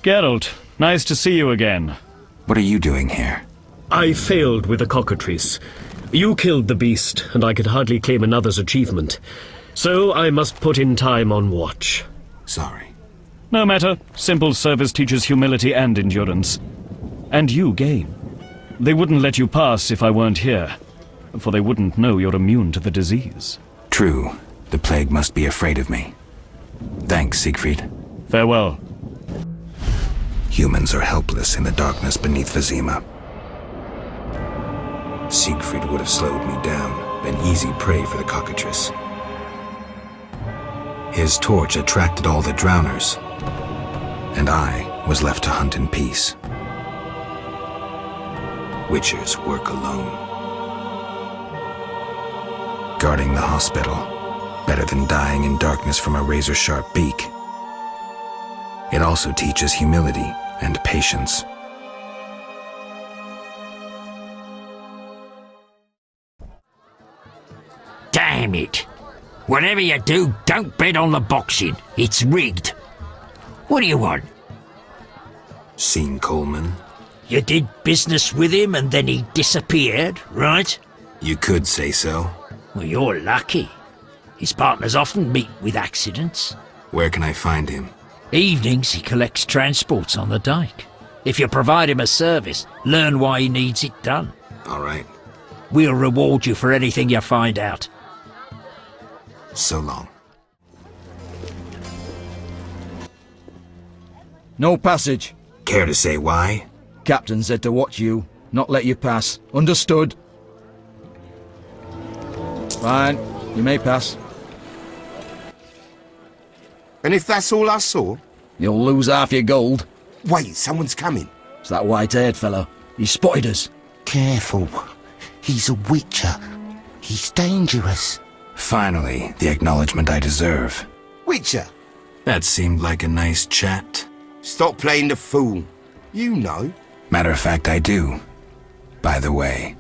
Geralt, nice to see you again. What are you doing here? I failed with the cockatrice. You killed the beast, and I could hardly claim another's achievement. So I must put in time on watch. Sorry. No matter. Simple service teaches humility and endurance. And you gain. They wouldn't let you pass if I weren't here, for they wouldn't know you're immune to the disease. True. The plague must be afraid of me. Thanks, Siegfried. Farewell. Humans are helpless in the darkness beneath Vizima. Siegfried would have slowed me down, been easy prey for the cockatrice. His torch attracted all the drowners, and I was left to hunt in peace. Witchers work alone. Guarding the hospital, better than dying in darkness from a razor-sharp beak. It also teaches humility and patience. Damn it! Whatever you do, don't bet on the boxing. It's rigged. What do you want? Seen Coleman? You did business with him and then he disappeared, right? You could say so. Well, you're lucky. His partners often meet with accidents. Where can I find him? Evenings he collects transports on the dike. If you provide him a service, learn why he needs it done. All right. We'll reward you for anything you find out. So long. No passage. Care to say why? Captain said to watch you, not let you pass. Understood? Fine, you may pass. And if that's all I saw? You'll lose half your gold. Wait, someone's coming. It's that white-haired fellow. He spotted us. Careful. He's a witcher. He's dangerous. Finally, the acknowledgement I deserve. Witcher? That seemed like a nice chat. Stop playing the fool. You know. Matter of fact, I do. By the way,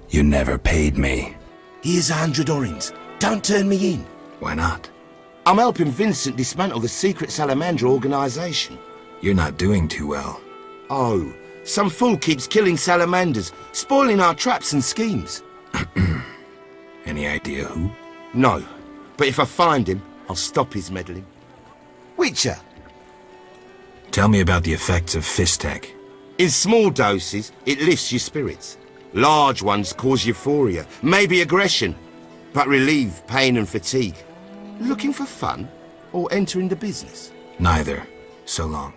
you never paid me. Here's 100 orins. Don't turn me in. Why not? I'm helping Vincent dismantle the secret salamander organization. You're not doing too well. Oh, some fool keeps killing salamanders, spoiling our traps and schemes. Any idea who? No, but if I find him, I'll stop his meddling. Witcher! Tell me about the effects of Fistek. In small doses, it lifts your spirits. Large ones cause euphoria, maybe aggression, but relieve pain and fatigue. Looking for fun, or entering the business? Neither. So long.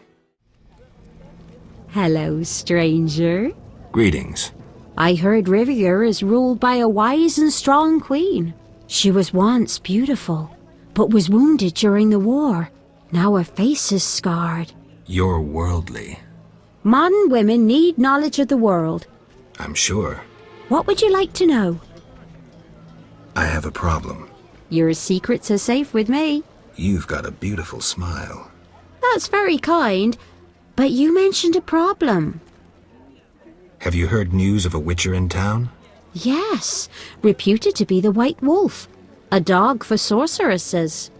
Hello, stranger. Greetings. I heard Rivia is ruled by a wise and strong queen. She was once beautiful, but was wounded during the war. Now her face is scarred. You're worldly. Modern women need knowledge of the world. I'm sure. What would you like to know? I have a problem. Your secrets are safe with me. You've got a beautiful smile. That's very kind, but you mentioned a problem. Have you heard news of a witcher in town? Yes, reputed to be the White Wolf, a dog for sorceresses.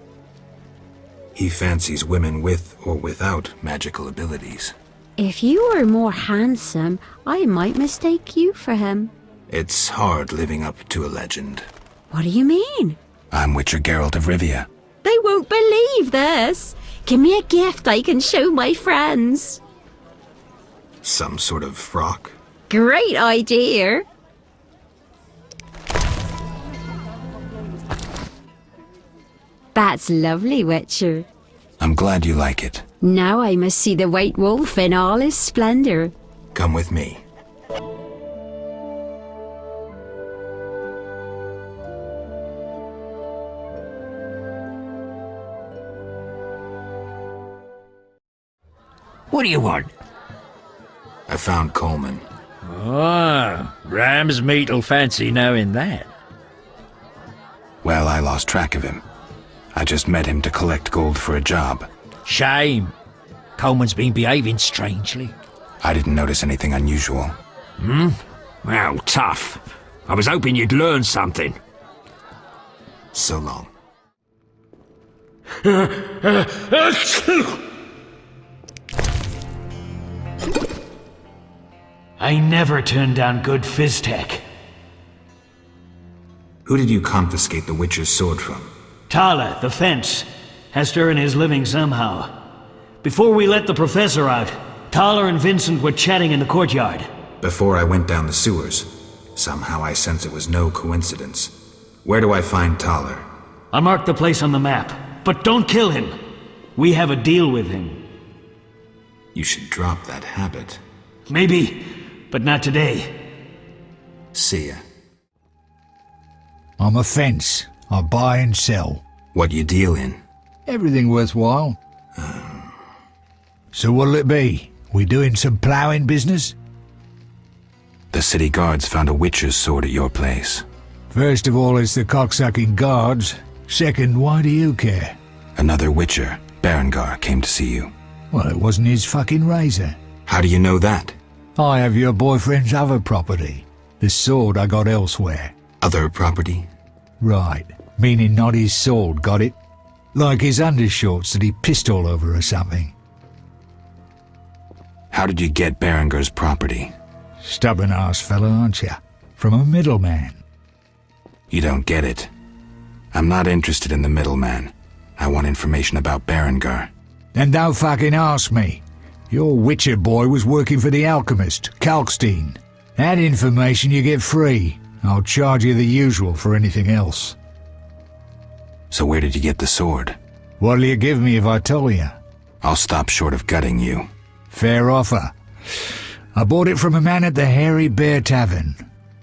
He fancies women with or without magical abilities. If you were more handsome, I might mistake you for him. It's hard living up to a legend. What do you mean? I'm Witcher Geralt of Rivia. They won't believe this. Give me a gift I can show my friends. Some sort of frock? Great idea. That's lovely, Witcher. I'm glad you like it. Now I must see the White Wolf in all his splendor. Come with me. What do you want? I found Coleman. Ah, ram's meat'll fancy knowing that. Well, I lost track of him. I just met him to collect gold for a job. Shame. Coleman's been behaving strangely. I didn't notice anything unusual. Well, tough. I was hoping you'd learn something. So long. I never turn down good phys-tech. Who did you confiscate the Witcher's sword from? Tala, the fence, has to earn his living somehow. Before we let the professor out, Tala and Vincent were chatting in the courtyard. Before I went down the sewers. Somehow I sense it was no coincidence. Where do I find Thaler? I'll mark the place on the map, but don't kill him. We have a deal with him. You should drop that habit. Maybe, but not today. See ya. I'm a fence. I buy and sell. What you deal in? Everything worthwhile. So what'll it be? We doing some ploughing business? The city guards found a Witcher's sword at your place. First of all, it's the cocksucking guards. Second, why do you care? Another Witcher, Brygard, came to see you. Well, it wasn't his fucking razor. How do you know that? I have your boyfriend's other property. The sword I got elsewhere. Other property? Right. Meaning not his sword, got it? Like his undershorts that he pissed all over or something. How did you get Brygard's property? Stubborn-ass fellow, aren't you? From a middleman. You don't get it. I'm not interested in the middleman. I want information about Brygard. Then don't fucking ask me. Your Witcher boy was working for the alchemist, Kalkstein. That information you get free. I'll charge you the usual for anything else. So where did you get the sword? What'll you give me if I tell you? I'll stop short of gutting you. Fair offer. I bought it from a man at the Hairy Bear Tavern.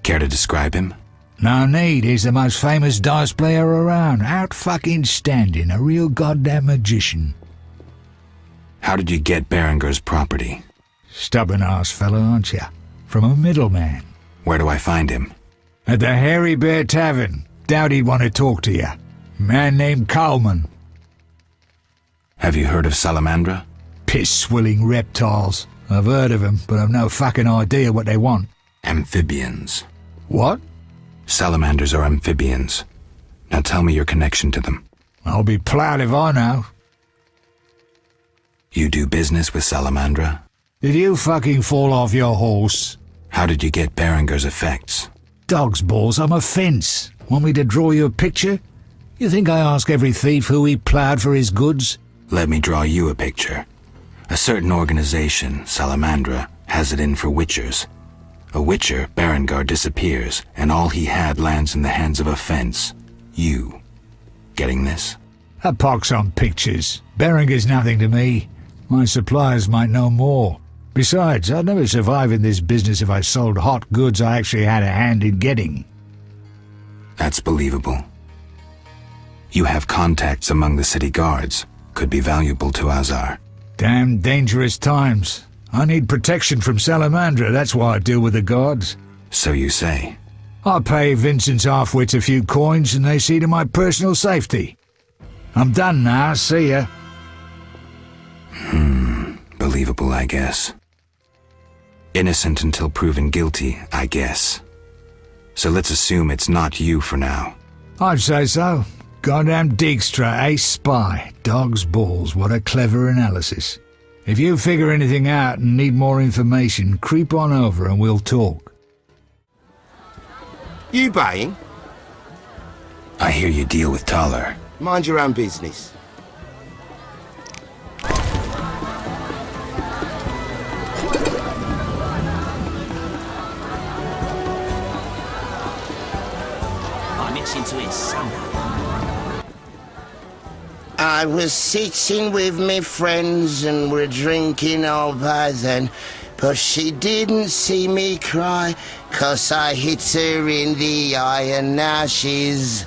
Care to describe him? No need, he's the most famous dice player around. Out fucking standing, a real goddamn magician. How did you get Brygard's property? Stubborn-ass fellow, aren't you? From a middleman. Where do I find him? At the Hairy Bear Tavern. Doubt he'd want to talk to you. Man named Coleman. Have you heard of Salamandra? Piss-swilling reptiles. I've heard of them, but I've no fucking idea what they want. Amphibians. What? Salamanders are amphibians. Now tell me your connection to them. I'll be ploughed if I know. You do business with Salamandra? Did you fucking fall off your horse? How did you get Brygard's effects? Dog's balls, I'm a fence. Want me to draw you a picture? You think I ask every thief who he ploughed for his goods? Let me draw you a picture. A certain organization, Salamandra, has it in for Witchers. A Witcher, Brygard, disappears, and all he had lands in the hands of a fence. You. Getting this? A pox on pictures. Brygard's nothing to me. My suppliers might know more. Besides, I'd never survive in this business if I sold hot goods I actually had a hand in getting. That's believable. You have contacts among the city guards. Could be valuable to Azar. Damn dangerous times. I need protection from Salamandra, that's why I deal with the guards. So you say. I pay Vincent's half-wits a few coins and they see to my personal safety. I'm done now, see ya. Believable, I guess. Innocent until proven guilty, I guess. So let's assume it's not you for now. I'd say so. Goddamn Dijkstra, ace spy. Dog's balls, what a clever analysis. If you figure anything out and need more information, creep on over and we'll talk. You buying? I hear you deal with Thaler. Mind your own business. I was sitting with me friends and we're drinking all by then, but she didn't see me cry, 'cause I hit her in the eye and now she's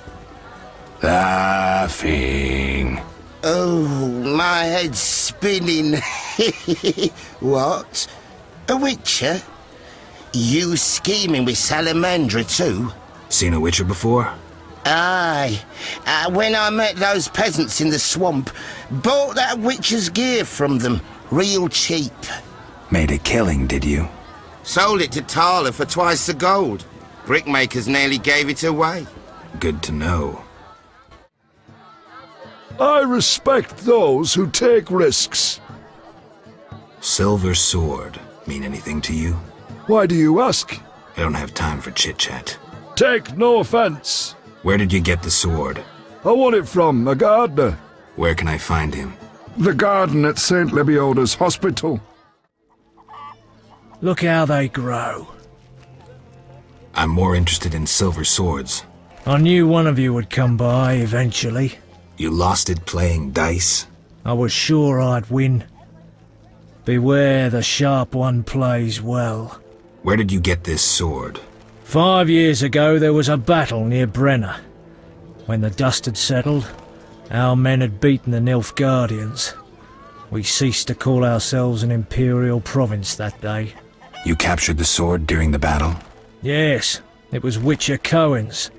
laughing. Oh, my head's spinning. What? A Witcher? You scheming with Salamandra too? Seen a Witcher before? Aye. When I met those peasants in the swamp, bought that Witcher's gear from them, real cheap. Made a killing, did you? Sold it to Thaler for twice the gold. Brickmakers nearly gave it away. Good to know. I respect those who take risks. Silver sword mean anything to you? Why do you ask? I don't have time for chit-chat. Take no offense. Where did you get the sword? I won it from a gardener. Where can I find him? The garden at St. Lebioda's hospital. Look how they grow. I'm more interested in silver swords. I knew one of you would come by eventually. You lost it playing dice? I was sure I'd win. Beware the sharp one plays well. Where did you get this sword? 5 years ago there was a battle near Brenna. When the dust had settled, our men had beaten the Nilfgaardians. We ceased to call ourselves an imperial province that day. You captured the sword during the battle? Yes, it was Witcher1's.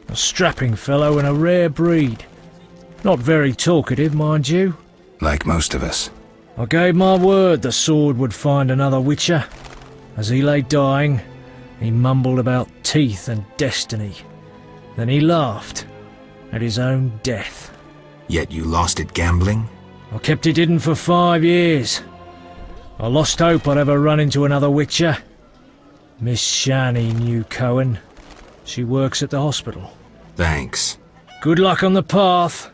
A strapping fellow and a rare breed. Not very talkative, mind you. Like most of us. I gave my word the sword would find another Witcher. As he lay dying, he mumbled about teeth and destiny. Then he laughed at his own death. Yet you lost it gambling? I kept it hidden for 5 years. I lost hope I'd ever run into another Witcher. Miss Shani knew Cohen. She works at the hospital. Thanks. Good luck on the path.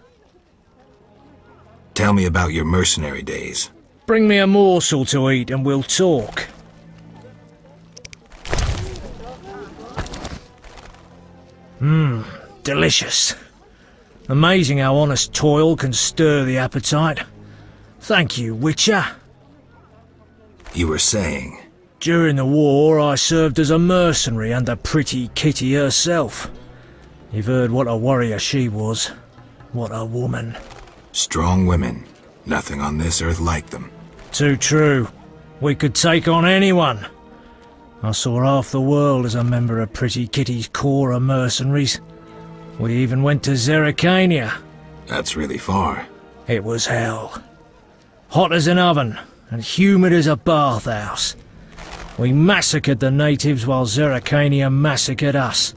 Tell me about your mercenary days. Bring me a morsel to eat and we'll talk. Delicious. Amazing how honest toil can stir the appetite. Thank you, Witcher. You were saying? During the war, I served as a mercenary under Pretty Kitty herself. You've heard what a warrior she was. What a woman. Strong women. Nothing on this earth like them. Too true. We could take on anyone. I saw half the world as a member of Pretty Kitty's corps of mercenaries. We even went to Zerrikania. That's really far. It was hell. Hot as an oven, and humid as a bathhouse. We massacred the natives while Zerrikania massacred us.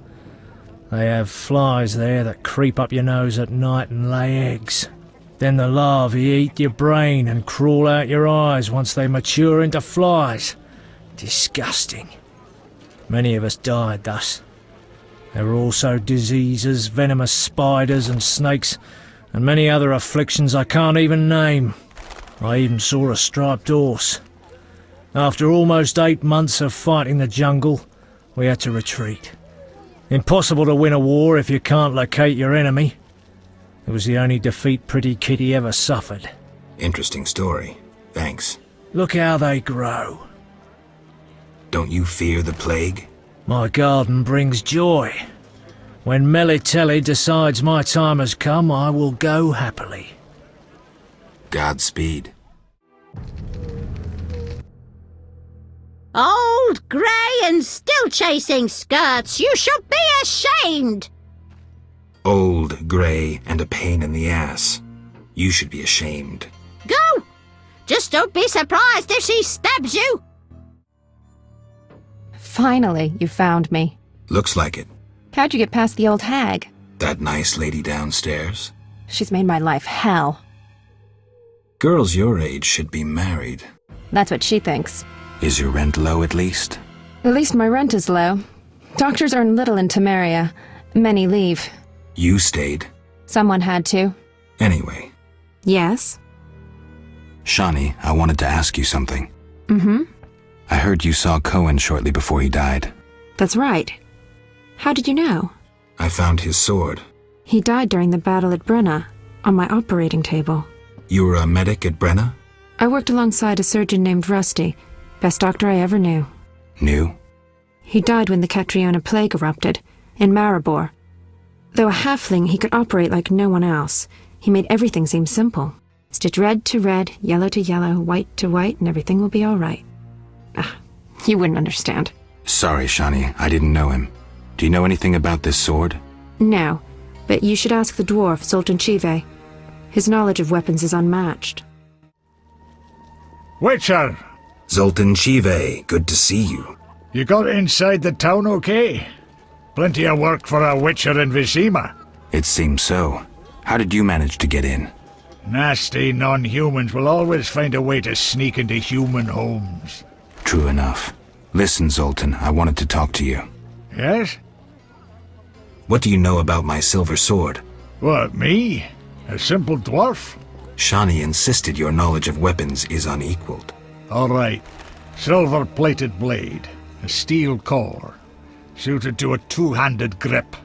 They have flies there that creep up your nose at night and lay eggs. Then the larvae eat your brain and crawl out your eyes once they mature into flies. Disgusting. Many of us died thus. There were also diseases, venomous spiders and snakes, and many other afflictions I can't even name. I even saw a striped horse. After almost 8 months of fighting the jungle, we had to retreat. Impossible to win a war if you can't locate your enemy. It was the only defeat Pretty Kitty ever suffered. Interesting story. Thanks. Look how they grow. Don't you fear the plague? My garden brings joy. When Melitele decides my time has come, I will go happily. Godspeed. Old, grey, and still chasing skirts, you should be ashamed! Old, grey, and a pain in the ass. You should be ashamed. Go! Just don't be surprised if she stabs you! Finally, you found me. Looks like it. How'd you get past the old hag? That nice lady downstairs? She's made my life hell. Girls your age should be married. That's what she thinks. Is your rent low at least? At least my rent is low. Doctors earn little in Temeria. Many leave. You stayed. Someone had to. Anyway. Yes? Shani, I wanted to ask you something. Mm-hmm. I heard you saw Cohen shortly before he died. That's right. How did you know? I found his sword. He died during the battle at Brenna, on my operating table. You were a medic at Brenna? I worked alongside a surgeon named Rusty. Best doctor I ever knew. Knew? He died when the Catriona plague erupted, in Maribor. Though a halfling, he could operate like no one else. He made everything seem simple. Stitch red to red, yellow to yellow, white to white, and everything will be all right. You wouldn't understand. Sorry, Shani, I didn't know him. Do you know anything about this sword? No, but you should ask the dwarf, Zoltan Chive. His knowledge of weapons is unmatched. Witcher! Zoltan Chive, good to see you. You got inside the town okay? Plenty of work for a Witcher in Vizima. It seems so. How did you manage to get in? Nasty non-humans will always find a way to sneak into human homes. True enough. Listen, Zoltan, I wanted to talk to you. Yes? What do you know about my silver sword? What, me? A simple dwarf? Shani insisted your knowledge of weapons is unequaled. All right. Silver-plated blade. A steel core. Suited to a two-handed grip.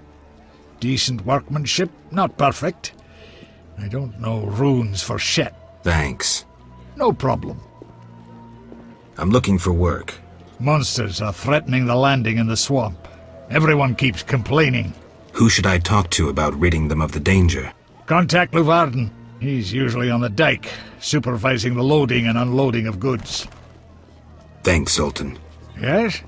Decent workmanship, not perfect. I don't know runes for shit. Thanks. No problem. I'm looking for work. Monsters are threatening the landing in the swamp. Everyone keeps complaining. Who should I talk to about ridding them of the danger? Contact Luvarden. He's usually on the dike, supervising the loading and unloading of goods. Thanks, Zoltan. Yes?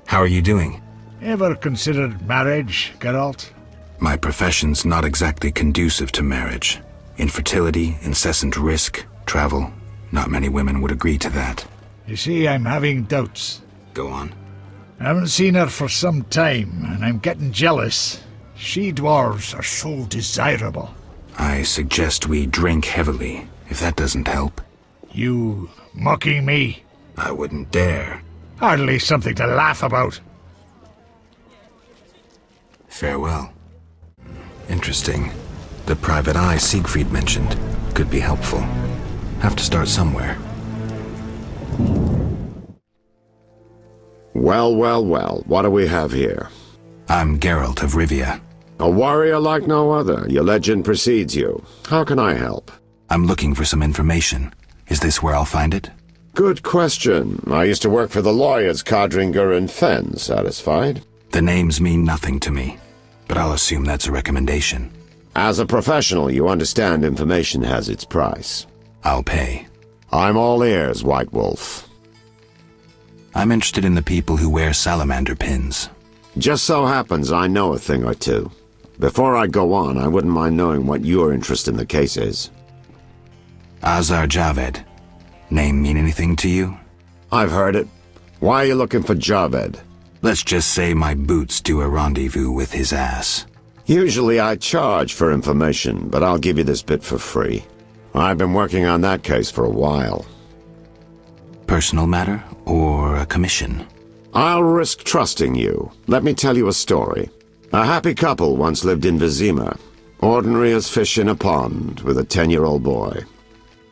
How are you doing? Ever considered marriage, Geralt? My profession's not exactly conducive to marriage. Infertility, incessant risk, travel. Not many women would agree to that. You see, I'm having doubts. Go on. I haven't seen her for some time, and I'm getting jealous. She-dwarves are so desirable. I suggest we drink heavily, if that doesn't help. You mocking me? I wouldn't dare. Hardly something to laugh about. Farewell. Interesting. The private eye Siegfried mentioned could be helpful. Have to start somewhere. Well, well, well, what do we have here? I'm Geralt of Rivia. A warrior like no other. Your legend precedes you. How can I help? I'm looking for some information. Is this where I'll find it? Good question. I used to work for the lawyers Codringer and Fenn. Satisfied? The names mean nothing to me, but I'll assume that's a recommendation. As a professional, you understand information has its price. I'll pay. I'm all ears, White Wolf. I'm interested in the people who wear salamander pins. Just so happens I know a thing or two. Before I go on, I wouldn't mind knowing what your interest in the case is. Azar Javed. Name mean anything to you? I've heard it. Why are you looking for Javed? Let's just say my boots do a rendezvous with his ass. Usually I charge for information, but I'll give you this bit for free. I've been working on that case for a while. Personal matter or a commission? I'll risk trusting you. Let me tell you a story. A happy couple once lived in Vizima, ordinary as fish in a pond, with a 10-year-old boy.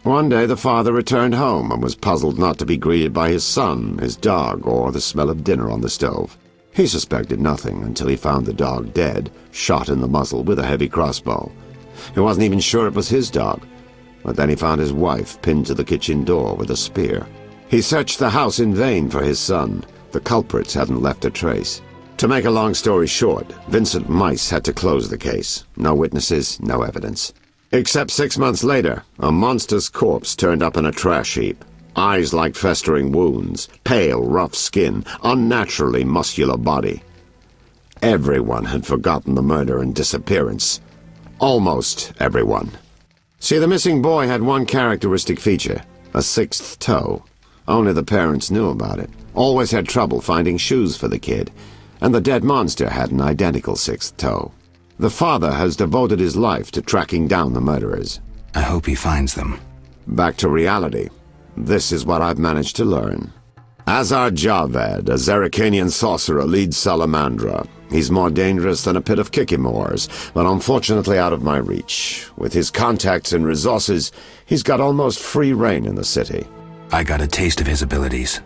One day the father returned home and was puzzled not to be greeted by his son, his dog, or the smell of dinner on the stove. He suspected nothing until he found the dog dead, shot in the muzzle with a heavy crossbow. He wasn't even sure it was his dog, but then he found his wife pinned to the kitchen door with a spear. He searched the house in vain for his son. The culprits hadn't left a trace. To make a long story short, Vincent Mice had to close the case. No witnesses, no evidence. Except 6 months later, a monster's corpse turned up in a trash heap. Eyes like festering wounds, pale, rough skin, unnaturally muscular body. Everyone had forgotten the murder and disappearance. Almost everyone. See, the missing boy had one characteristic feature, a 6th toe. Only the parents knew about it. Always had trouble finding shoes for the kid. And the dead monster had an identical 6th toe. The father has devoted his life to tracking down the murderers. I hope he finds them. Back to reality. This is what I've managed to learn. Azar Javed, a Zerrikanian sorcerer, leads Salamandra. He's more dangerous than a pit of Kikimors, but unfortunately out of my reach. With his contacts and resources, he's got almost free reign in the city. I got a taste of his abilities.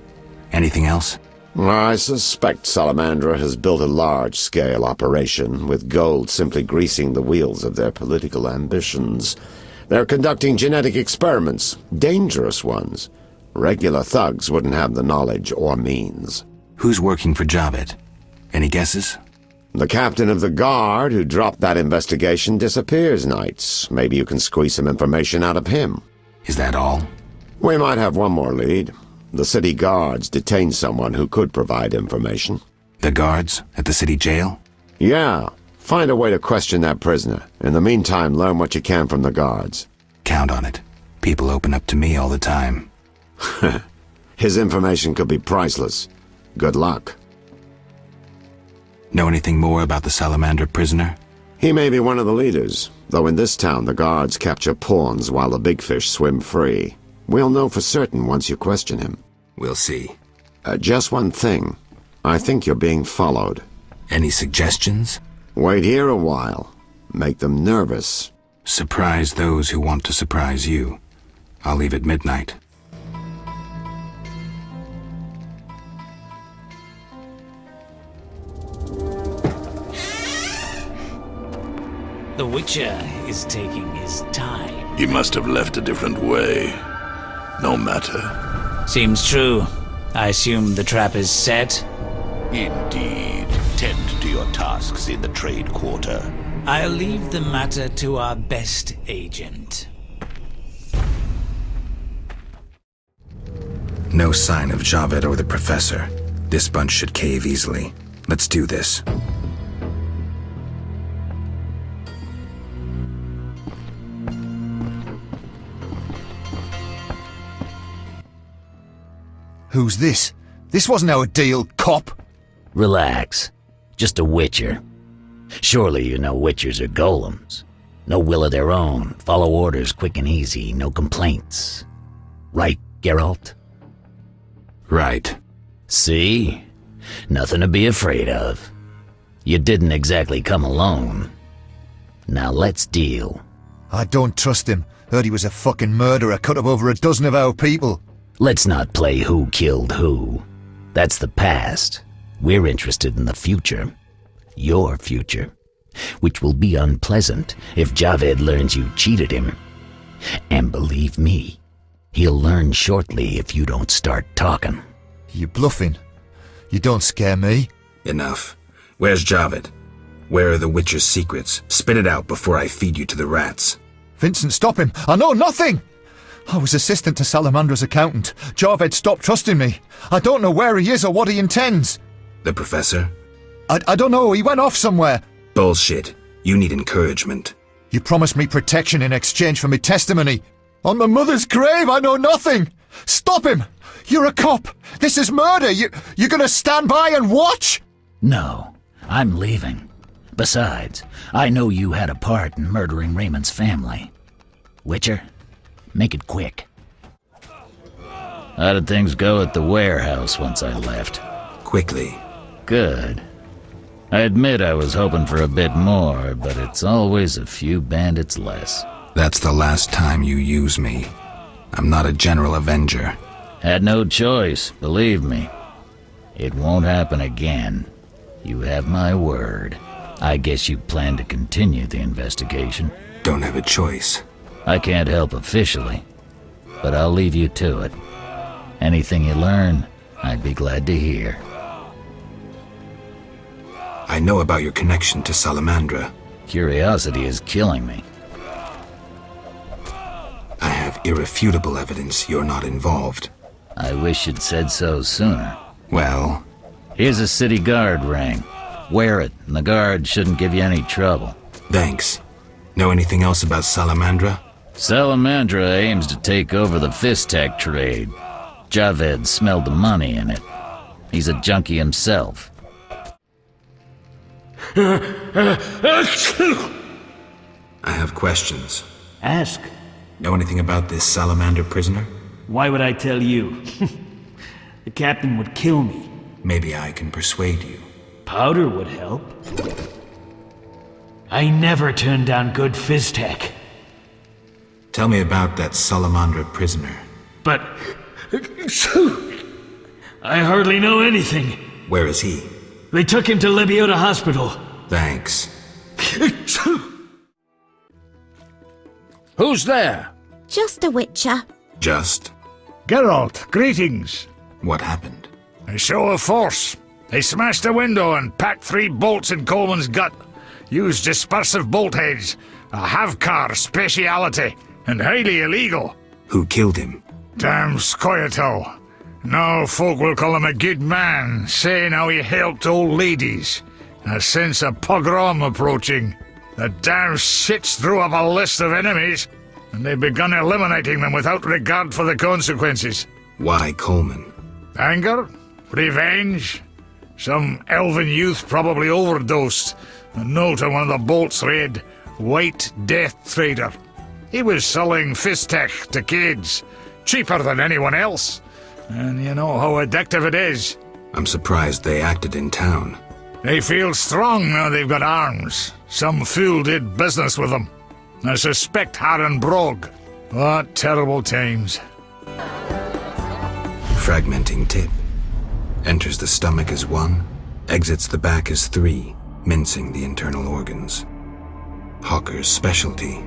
Anything else? I suspect Salamandra has built a large-scale operation, with gold simply greasing the wheels of their political ambitions. They're conducting genetic experiments, dangerous ones. Regular thugs wouldn't have the knowledge or means. Who's working for Javed? Any guesses? The captain of the guard who dropped that investigation disappears nights. Maybe you can squeeze some information out of him. Is that all? We might have one more lead. The city guards detained someone who could provide information. The guards at the city jail? Yeah. Find a way to question that prisoner. In the meantime, learn what you can from the guards. Count on it. People open up to me all the time. His information could be priceless. Good luck. Know anything more about the Salamander prisoner? He may be one of the leaders, though in this town the guards capture pawns while the big fish swim free. We'll know for certain once you question him. We'll see. Just one thing. I think you're being followed. Any suggestions? Wait here a while. Make them nervous. Surprise those who want to surprise you. I'll leave at midnight. The Witcher is taking his time. He must have left a different way. No matter. Seems true. I assume the trap is set? Indeed. Tend to your tasks in the trade quarter. I'll leave the matter to our best agent. No sign of Javed or the Professor. This bunch should cave easily. Let's do this. Who's this? This wasn't our deal, cop. Relax. Just a Witcher. Surely you know Witchers are golems. No will of their own, follow orders quick and easy, no complaints. Right, Geralt? Right. See? Nothing to be afraid of. You didn't exactly come alone. Now let's deal. I don't trust him. Heard he was a fucking murderer, cut up over a dozen of our people. Let's not play who killed who. That's the past. We're interested in the future. Your future. Which will be unpleasant if Javed learns you cheated him. And believe me, he'll learn shortly if you don't start talking. You bluffing? You don't scare me. Enough. Where's Javed? Where are the Witcher's secrets? Spit it out before I feed you to the rats. Vincent, stop him! I know nothing! I was assistant to Salamandra's accountant. Javed stopped trusting me. I don't know where he is or what he intends. The Professor? I don't know, he went off somewhere. Bullshit. You need encouragement. You promised me protection in exchange for me testimony. On my mother's grave, I know nothing! Stop him! You're a cop! This is murder! You're gonna stand by and watch? No, I'm leaving. Besides, I know you had a part in murdering Raymond's family. Witcher, make it quick. How did things go at the warehouse once I left? Quickly. Good. I admit I was hoping for a bit more, but it's always a few bandits less. That's the last time you use me. I'm not a general avenger. Had no choice, believe me. It won't happen again. You have my word. I guess you plan to continue the investigation. Don't have a choice. I can't help officially, but I'll leave you to it. Anything you learn, I'd be glad to hear. I know about your connection to Salamandra. Curiosity is killing me. I have irrefutable evidence you're not involved. I wish you'd said so sooner. Well? Here's a city guard ring. Wear it, and the guard shouldn't give you any trouble. Thanks. Know anything else about Salamandra? Salamandra aims to take over the Fistech trade. Javed smelled the money in it. He's a junkie himself. I have questions. Ask. Know anything about this salamander prisoner? Why would I tell you? The captain would kill me. Maybe I can persuade you. Powder would help. I never turn down good Fistech. Tell me about that Salamandra prisoner. But... I hardly know anything. Where is he? They took him to Lebiota Hospital. Thanks. Who's there? Just a Witcher. Just? Geralt, greetings. What happened? A show of force. They smashed a window and packed 3 bolts in Coleman's gut. Used dispersive bolt heads. A Havkar speciality. And highly illegal. Who killed him? Damn Scoia'tael. Now folk will call him a good man, saying how he helped old ladies. A sense of pogrom approaching. The damn shits drew up a list of enemies, and they've begun eliminating them without regard for the consequences. Why Coleman? Anger? Revenge? Some elven youth probably overdosed. A note on one of the bolts read, White Death Trader. He was selling Fistech to kids. Cheaper than anyone else. And you know how addictive it is. I'm surprised they acted in town. They feel strong now they've got arms. Some fool did business with them. I suspect Handbrake. What terrible times. Fragmenting tip. Enters the stomach as 1, exits the back as 3, mincing the internal organs. Hawker's specialty.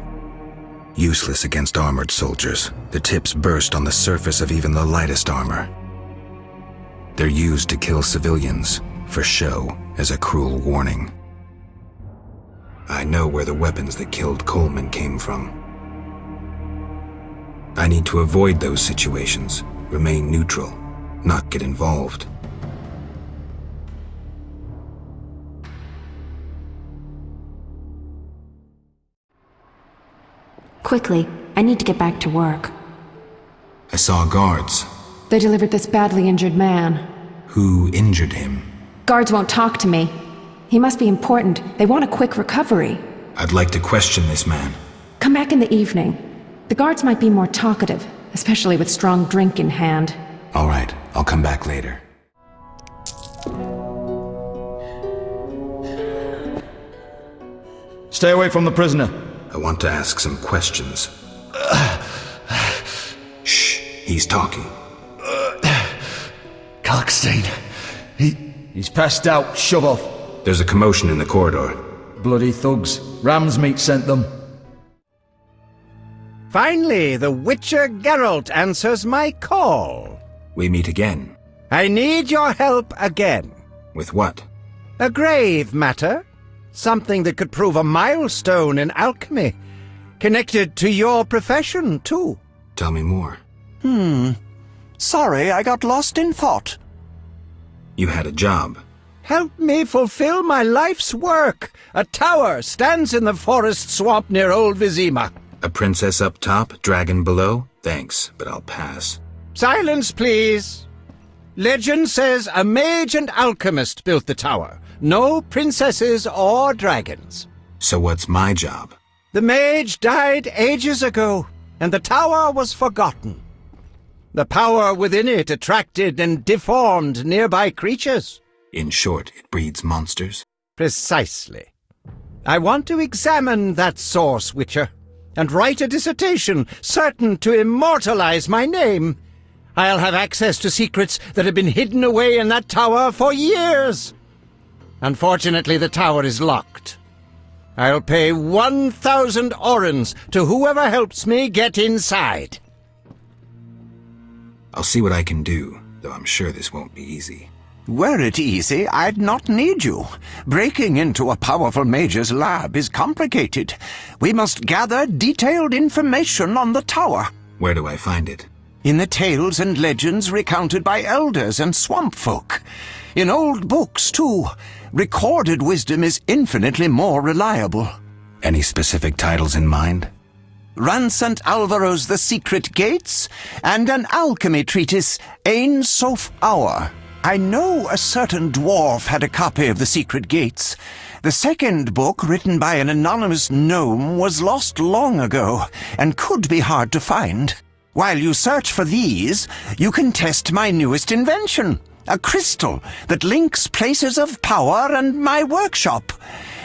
Useless against armored soldiers, the tips burst on the surface of even the lightest armor. They're used to kill civilians, for show, as a cruel warning. I know where the weapons that killed Coleman came from. I need to avoid those situations, remain neutral, not get involved. Quickly, I need to get back to work. I saw guards. They delivered this badly injured man. Who injured him? Guards won't talk to me. He must be important. They want a quick recovery. I'd like to question this man. Come back in the evening. The guards might be more talkative, especially with strong drink in hand. All right, I'll come back later. Stay away from the prisoner. I want to ask some questions. Shh, he's talking. Kalkstein. He's passed out. Shove off. There's a commotion in the corridor. Bloody thugs. Ram's meat sent them. Finally, the Witcher Geralt answers my call. We meet again. I need your help again. With what? A grave matter. Something that could prove a milestone in alchemy. Connected to your profession, too. Tell me more. Sorry, I got lost in thought. You had a job. Help me fulfill my life's work. A tower stands in the forest swamp near Old Vizima. A princess up top, dragon below? Thanks, but I'll pass. Silence, please. Legend says a mage and alchemist built the tower. No princesses or dragons. So what's my job? The mage died ages ago, and the tower was forgotten. The power within it attracted and deformed nearby creatures. In short, it breeds monsters? Precisely. I want to examine that source, Witcher, and write a dissertation certain to immortalize my name. I'll have access to secrets that have been hidden away in that tower for years. Unfortunately, the tower is locked. I'll pay 1,000 orens to whoever helps me get inside. I'll see what I can do, though I'm sure this won't be easy. Were it easy, I'd not need you. Breaking into a powerful mage's lab is complicated. We must gather detailed information on the tower. Where do I find it? In the tales and legends recounted by elders and swamp folk. In old books, too. Recorded wisdom is infinitely more reliable. Any specific titles in mind? Ransant Alvaro's The Secret Gates, and an alchemy treatise, Ein Sof Hour. I know a certain dwarf had a copy of The Secret Gates. The second book, written by an anonymous gnome, was lost long ago, and could be hard to find. While you search for these, you can test my newest invention, a crystal that links places of power and my workshop.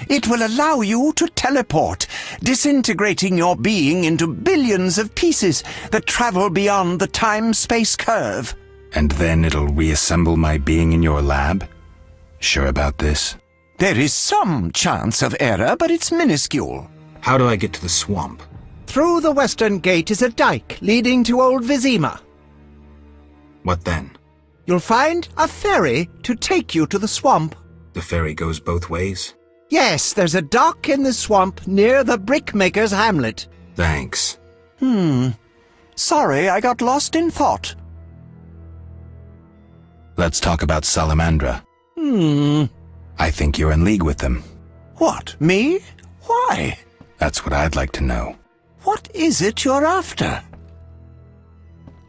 It will allow you to teleport, disintegrating your being into billions of pieces that travel beyond the time-space curve. And then it'll reassemble my being in your lab? Sure about this? There is some chance of error, but it's minuscule. How do I get to the swamp? Through the western gate is a dike leading to Old Vizima. What then? You'll find a ferry to take you to the swamp. The ferry goes both ways? Yes, there's a dock in the swamp near the brickmaker's hamlet. Thanks. Sorry, I got lost in thought. Let's talk about Salamandra. I think you're in league with them. What, me? Why? That's what I'd like to know. What is it you're after?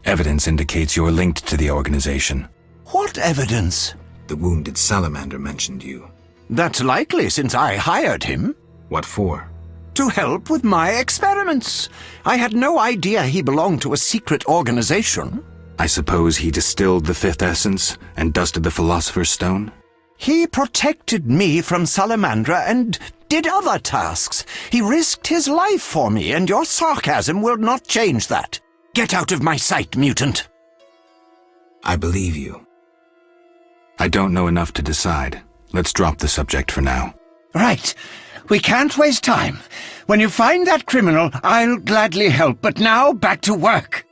Evidence indicates you're linked to the organization. What evidence? The wounded salamander mentioned you. That's likely, since I hired him. What for? To help with my experiments. I had no idea he belonged to a secret organization. I suppose he distilled the fifth essence and dusted the Philosopher's Stone? He protected me from Salamandra and did other tasks. He risked his life for me, and your sarcasm will not change that. Get out of my sight, mutant. I believe you. I don't know enough to decide. Let's drop the subject for now. Right. We can't waste time. When you find that criminal, I'll gladly help, but now back to work.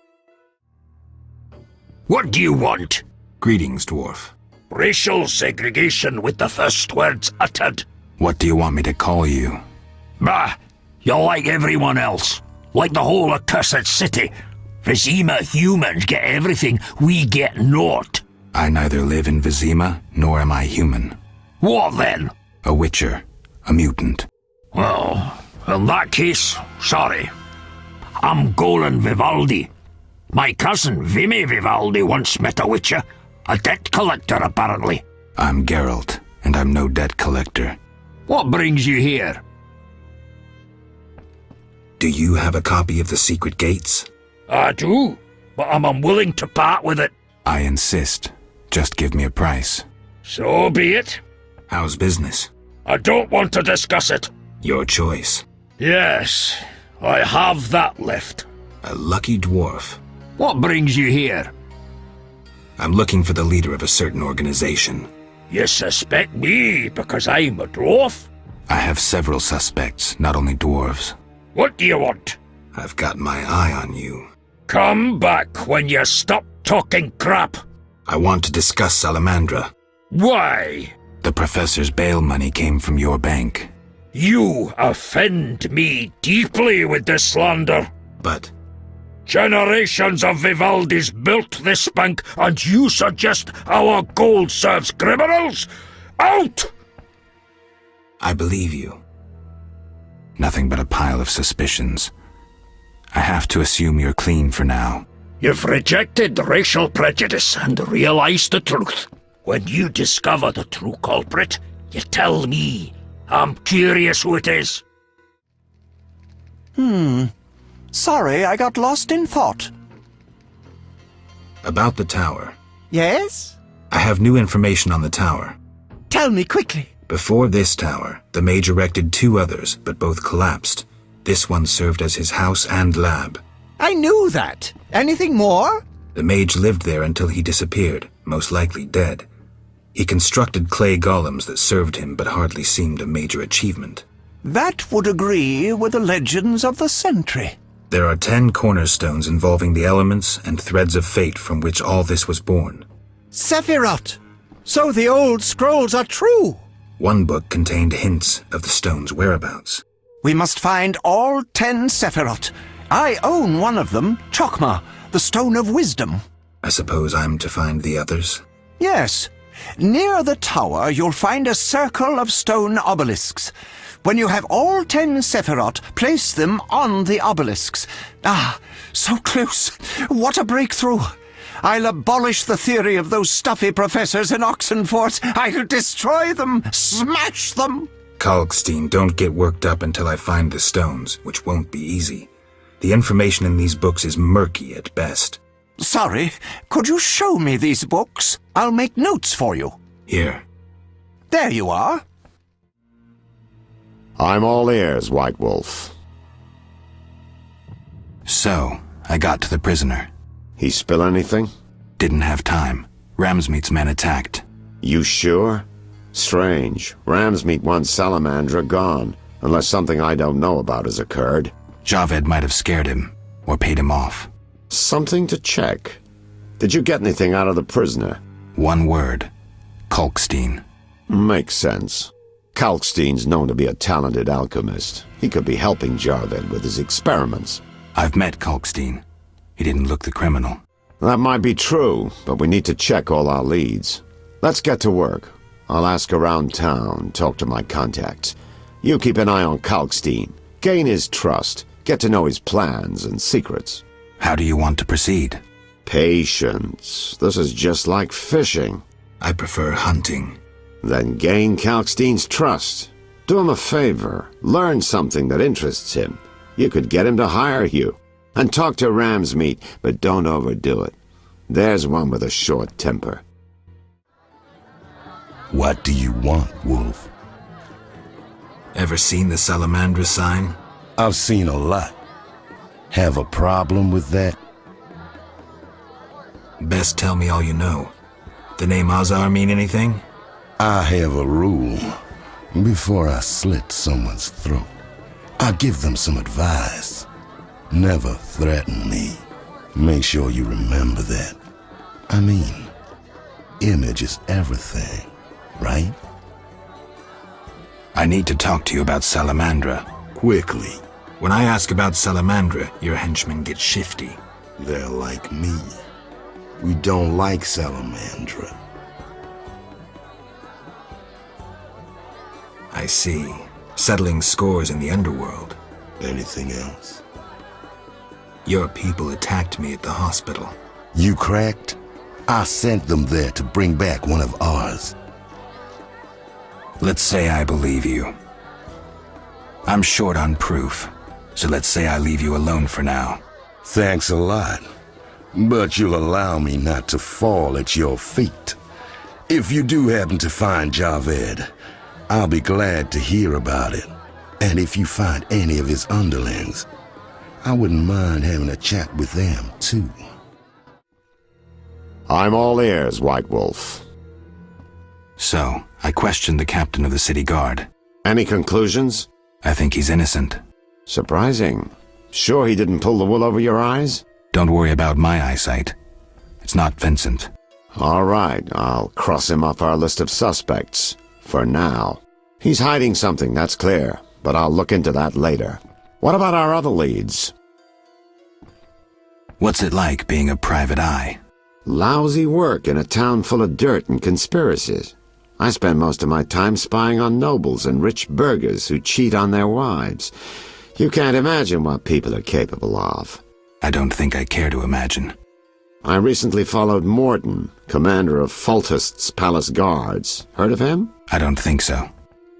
What do you want? Greetings, dwarf. Racial segregation with the first words uttered. What do you want me to call you? Bah! You're like everyone else. Like the whole accursed city. Vizima humans get everything, we get naught. I neither live in Vizima, nor am I human. What then? A witcher. A mutant. Well, in that case, sorry. I'm Golan Vivaldi. My cousin Vimy Vivaldi once met a witcher. A debt collector, apparently. I'm Geralt, and I'm no debt collector. What brings you here? Do you have a copy of the secret gates? I do, but I'm unwilling to part with it. I insist. Just give me a price. So be it. How's business? I don't want to discuss it. Your choice. Yes, I have that left. A lucky dwarf. What brings you here? I'm looking for the leader of a certain organization. You suspect me because I'm a dwarf? I have several suspects, not only dwarves. What do you want? I've got my eye on you. Come back when you stop talking crap. I want to discuss Salamandra. Why? The professor's bail money came from your bank. You offend me deeply with this slander. But... Generations of Vivaldis built this bank, and you suggest our gold serves criminals? Out! I believe you. Nothing but a pile of suspicions. I have to assume you're clean for now. You've rejected racial prejudice and realized the truth. When you discover the true culprit, you tell me. I'm curious who it is. Sorry, I got lost in thought. About the tower. Yes? I have new information on the tower. Tell me quickly. Before this tower, the mage erected 2 others, but both collapsed. This one served as his house and lab. I knew that. Anything more? The mage lived there until he disappeared, most likely dead. He constructed clay golems that served him but hardly seemed a major achievement. That would agree with the legends of the century. There are 10 cornerstones involving the elements and threads of fate from which all this was born. Sephiroth! So the old scrolls are true! One book contained hints of the stone's whereabouts. We must find all 10 Sephiroth. I own one of them, Chokmah, the Stone of Wisdom. I suppose I'm to find the others? Yes. Near the tower, you'll find a circle of stone obelisks. When you have all 10 Sephiroth, place them on the obelisks. Ah, so close. What a breakthrough. I'll abolish the theory of those stuffy professors in Oxenfort. I'll destroy them, smash them. Kalkstein, don't get worked up until I find the stones, which won't be easy. The information in these books is murky at best. Sorry, could you show me these books? I'll make notes for you. Here. There you are. I'm all ears, White Wolf. So, I got to the prisoner. He spill anything? Didn't have time. Ramsmeet's men attacked. You sure? Strange. Ramsmeet wants Salamandra gone, unless something I don't know about has occurred. Javed might have scared him, or paid him off. Something to check. Did you get anything out of the prisoner? One word. Kalkstein. Makes sense. Kalkstein's known to be a talented alchemist. He could be helping Javed with his experiments. I've met Kalkstein. He didn't look the criminal. That might be true, but we need to check all our leads. Let's get to work. I'll ask around town, talk to my contacts. You keep an eye on Kalkstein. Gain his trust. Get to know his plans and secrets. How do you want to proceed? Patience. This is just like fishing. I prefer hunting. Then gain Kalkstein's trust. Do him a favor. Learn something that interests him. You could get him to hire you. And talk to ram's meat, but don't overdo it. There's one with a short temper. What do you want, Wolf? Ever seen the Salamandra sign? I've seen a lot. Have a problem with that? Best tell me all you know. The name Azar mean anything? I have a rule. Before I slit someone's throat, I give them some advice. Never threaten me. Make sure you remember that. I mean, image is everything, right? I need to talk to you about Salamandra. Quickly. When I ask about Salamandra, your henchmen get shifty. They're like me. We don't like Salamandra. I see. Settling scores in the underworld. Anything else? Your people attacked me at the hospital. You cracked? I sent them there to bring back one of ours. Let's say I believe you. I'm short on proof, so let's say I leave you alone for now. Thanks a lot. But you'll allow me not to fall at your feet. If you do happen to find Javed, I'll be glad to hear about it. And if you find any of his underlings, I wouldn't mind having a chat with them, too. I'm all ears, White Wolf. So, I questioned the captain of the city guard. Any conclusions? I think he's innocent. Surprising. Sure he didn't pull the wool over your eyes? Don't worry about my eyesight. It's not Vincent. All right, I'll cross him off our list of suspects. For now. He's hiding something, that's clear, but I'll look into that later. What about our other leads? What's it like being a private eye? Lousy work in a town full of dirt and conspiracies. I spend most of my time spying on nobles and rich burghers who cheat on their wives. You can't imagine what people are capable of. I don't think I care to imagine. I recently followed Morton, commander of Foltest's palace guards. Heard of him? I don't think so.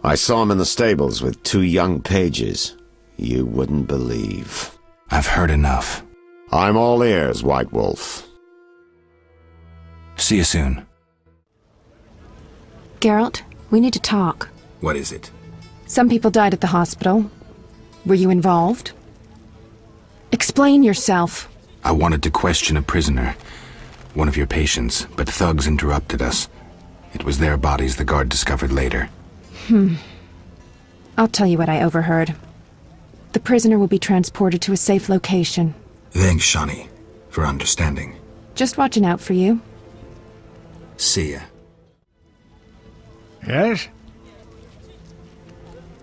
I saw him in the stables with 2 young pages. You wouldn't believe. I've heard enough. I'm all ears, White Wolf. See you soon. Geralt, we need to talk. What is it? Some people died at the hospital. Were you involved? Explain yourself. I wanted to question a prisoner, one of your patients, but thugs interrupted us. It was their bodies the guard discovered later. I'll tell you what I overheard. The prisoner will be transported to a safe location. Thanks, Shani, for understanding. Just watching out for you. See ya. Yes?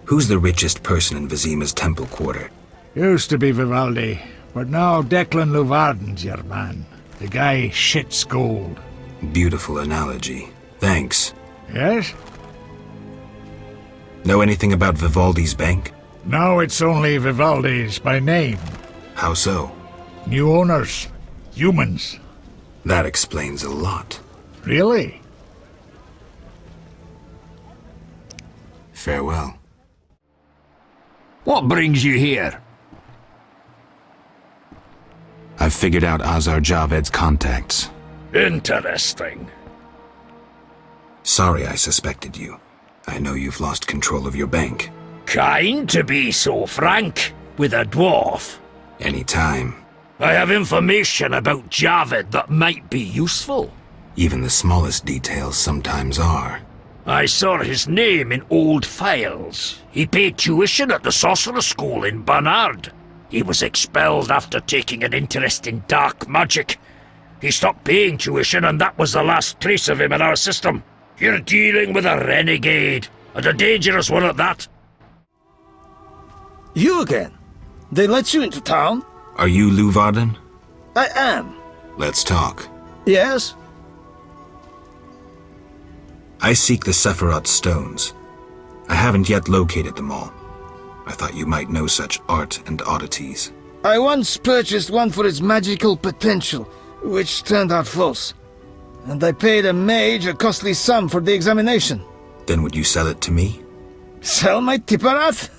Who's the richest person in Vizima's temple quarter? Used to be Vivaldi, but now Declan Luvarden's your man. The guy shits gold. Beautiful analogy. Thanks. Yes? Know anything about Vivaldi's bank? Now it's only Vivaldi's by name. How so? New owners. Humans. That explains a lot. Really? Farewell. What brings you here? I've figured out Azar Javed's contacts. Interesting. Sorry I suspected you. I know you've lost control of your bank. Kind to be so frank with a dwarf. Anytime. I have information about Javed that might be useful. Even the smallest details sometimes are. I saw his name in old files. He paid tuition at the sorcerer school in Brygard. He was expelled after taking an interest in dark magic. He stopped paying tuition, and that was the last trace of him in our system. You're dealing with a renegade, and a dangerous one at that. You again? They let you into town? Are you Luvarden? I am. Let's talk. Yes? I seek the Sephiroth stones. I haven't yet located them all. I thought you might know such art and oddities. I once purchased one for its magical potential, which turned out false. And I paid a mage a costly sum for the examination. Then would you sell it to me? Sell my Tipperath?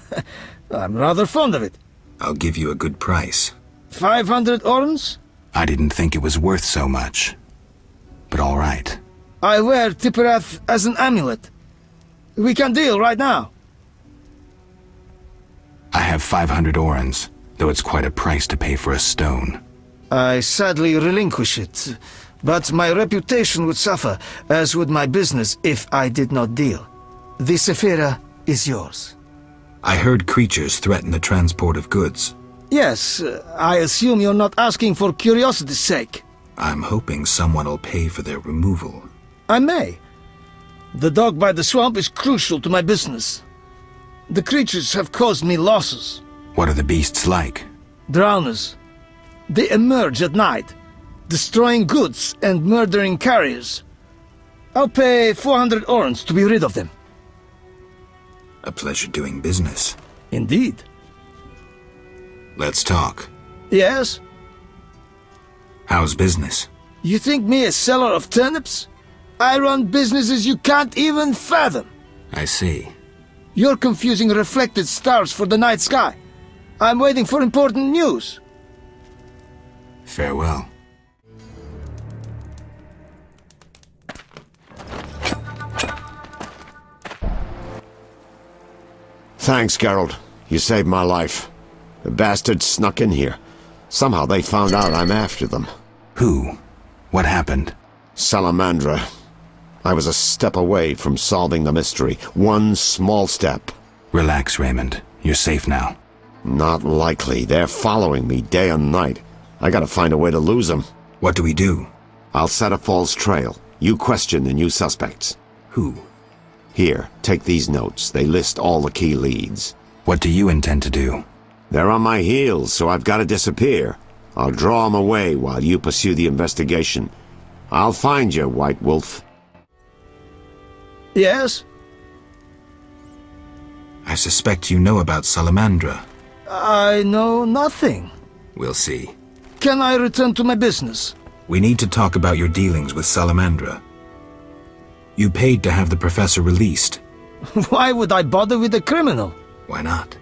I'm rather fond of it. I'll give you a good price. 500 orens? I didn't think it was worth so much. But all right. I wear Tipperath as an amulet. We can deal right now. I have 500 orens, though it's quite a price to pay for a stone. I sadly relinquish it, but my reputation would suffer, as would my business, if I did not deal. The Sephira is yours. I heard creatures threaten the transport of goods. Yes, I assume you're not asking for curiosity's sake. I'm hoping someone will pay for their removal. I may. The dog by the swamp is crucial to my business. The creatures have caused me losses. What are the beasts like? Drowners. They emerge at night, destroying goods and murdering carriers. I'll pay 400 orens to be rid of them. A pleasure doing business. Indeed. Let's talk. Yes? How's business? You think me a seller of turnips? I run businesses you can't even fathom. I see. You're confusing reflected stars for the night sky. I'm waiting for important news. Farewell. Thanks, Geralt. You saved my life. The bastards snuck in here. Somehow they found out I'm after them. Who? What happened? Salamandra. I was a step away from solving the mystery. One small step. Relax, Raymond. You're safe now. Not likely. They're following me day and night. I gotta find a way to lose them. What do we do? I'll set a false trail. You question the new suspects. Who? Here, take these notes. They list all the key leads. What do you intend to do? They're on my heels, so I've got to disappear. I'll draw them away while you pursue the investigation. I'll find you, White Wolf. Yes? I suspect you know about Salamandra. I know nothing. We'll see. Can I return to my business? We need to talk about your dealings with Salamandra. You paid to have the professor released. Why would I bother with a criminal? Why not?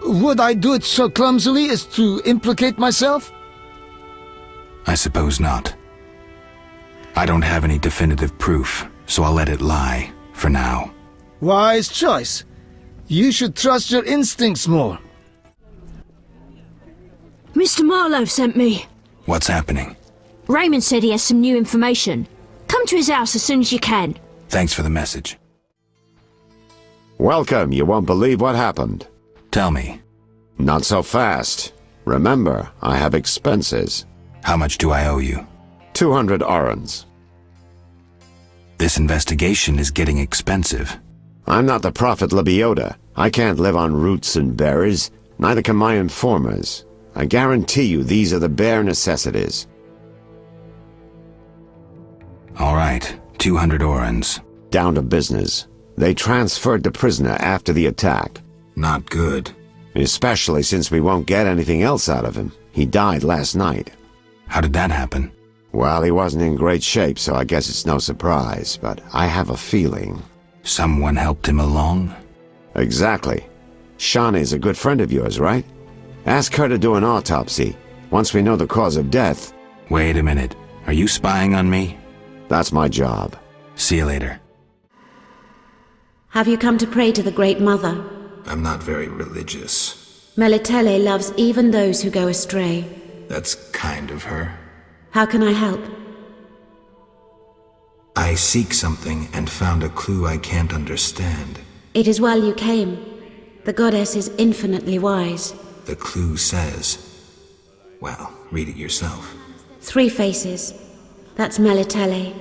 Would I do it so clumsily as to implicate myself? I suppose not. I don't have any definitive proof, so I'll let it lie, for now. Wise choice. You should trust your instincts more. Mr. Marlowe sent me. What's happening? Raymond said he has some new information. Come to his house as soon as you can. Thanks for the message. Welcome. You won't believe what happened. Tell me. Not so fast. Remember, I have expenses. How much do I owe you? 200 orens. This investigation is getting expensive. I'm not the prophet Lebioda. I can't live on roots and berries. Neither can my informers. I guarantee you these are the bare necessities. All right, 200 orens. Down to business. They transferred the prisoner after the attack. Not good. Especially since we won't get anything else out of him. He died last night. How did that happen? Well, he wasn't in great shape, so I guess it's no surprise, but I have a feeling. Someone helped him along? Exactly. Shawnee's a good friend of yours, right? Ask her to do an autopsy, once we know the cause of death. Wait a minute. Are you spying on me? That's my job. See you later. Have you come to pray to the Great Mother? I'm not very religious. Melitele loves even those who go astray. That's kind of her. How can I help? I seek something and found a clue I can't understand. It is well you came. The goddess is infinitely wise. The clue says... Well, read it yourself. 3 faces. That's Melitele.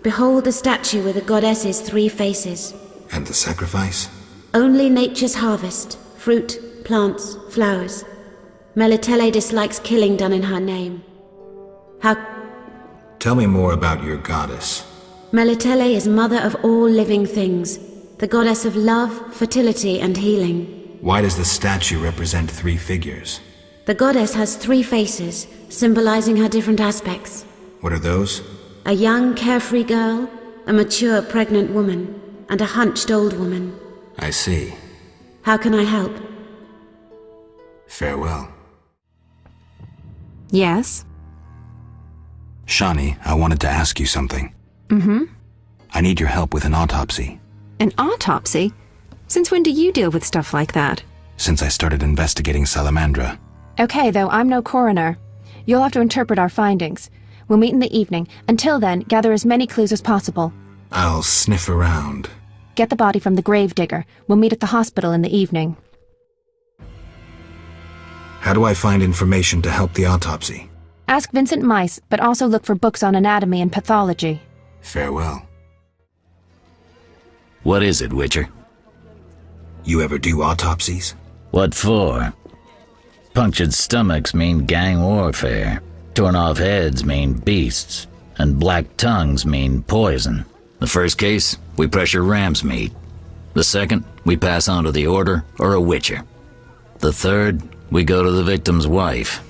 Behold the statue with the goddess's 3 faces. And the sacrifice? Only nature's harvest. Fruit, plants, flowers. Melitele dislikes killing done in her name. How... Tell me more about your goddess. Melitele is mother of all living things. The goddess of love, fertility, and healing. Why does the statue represent 3 figures? The goddess has 3 faces, symbolizing her different aspects. What are those? A young, carefree girl, a mature, pregnant woman, and a hunched old woman. I see. How can I help? Farewell. Yes? Shani, I wanted to ask you something. Mm-hmm. I need your help with an autopsy. An autopsy? Since when do you deal with stuff like that? Since I started investigating Salamandra. Okay, though I'm no coroner. You'll have to interpret our findings. We'll meet in the evening. Until then, gather as many clues as possible. I'll sniff around. Get the body from the gravedigger. We'll meet at the hospital in the evening. How do I find information to help the autopsy? Ask Vincent Mice, but also look for books on anatomy and pathology. Farewell. What is it, Witcher? You ever do autopsies? What for? Punctured stomachs mean gang warfare. Torn off heads mean beasts. And black tongues mean poison. The first case, we pressure ram's meat. The second, we pass on to the Order or a Witcher. The third, we go to the victim's wife.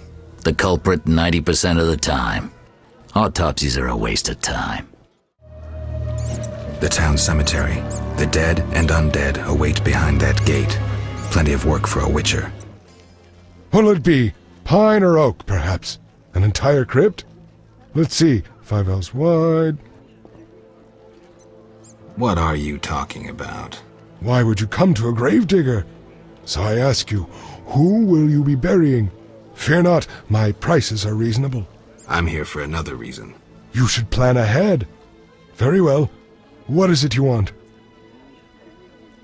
The culprit 90% of the time. Autopsies are a waste of time. The town cemetery. The dead and undead await behind that gate. Plenty of work for a Witcher. What'll it be? Pine or oak, perhaps? An entire crypt? Let's see. 5 ells wide. What are you talking about? Why would you come to a gravedigger? So I ask you, who will you be burying? Fear not, my prices are reasonable. I'm here for another reason. You should plan ahead. Very well. What is it you want?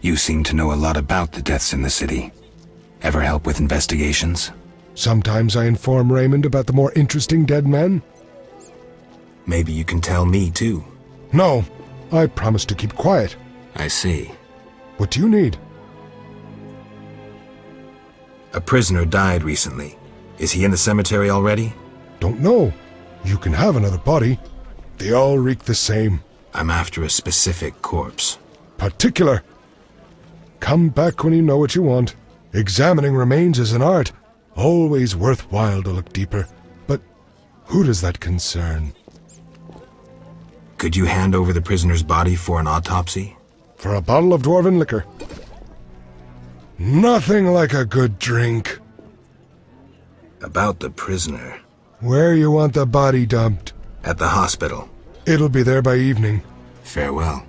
You seem to know a lot about the deaths in the city. Ever help with investigations? Sometimes I inform Raymond about the more interesting dead men. Maybe you can tell me too. No, I promise to keep quiet. I see. What do you need? A prisoner died recently. Is he in the cemetery already? Don't know. You can have another body. They all reek the same. I'm after a specific corpse. Particular. Come back when you know what you want. Examining remains is an art. Always worthwhile to look deeper. But who does that concern? Could you hand over the prisoner's body for an autopsy? For a bottle of dwarven liquor. Nothing like a good drink. About the prisoner. Where you want the body dumped? At the hospital. It'll be there by evening. Farewell.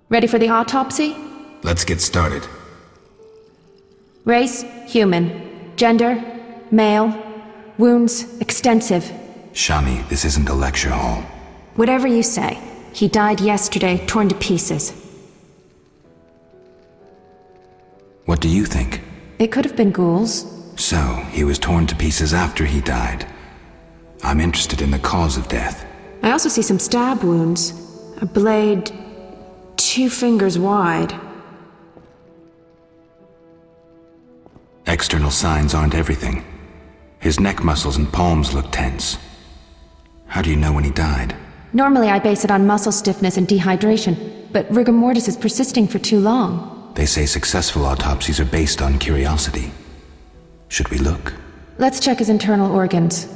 Ready for the autopsy? Let's get started. Race, human. Gender, male. Wounds, extensive. Shani, this isn't a lecture hall. Whatever you say. He died yesterday, torn to pieces. What do you think? It could have been ghouls. So, he was torn to pieces after he died. I'm interested in the cause of death. I also see some stab wounds. A blade 2 fingers wide. External signs aren't everything. His neck muscles and palms look tense. How do you know when he died? Normally I base it on muscle stiffness and dehydration, but rigor mortis is persisting for too long. They say successful autopsies are based on curiosity. Should we look? Let's check his internal organs.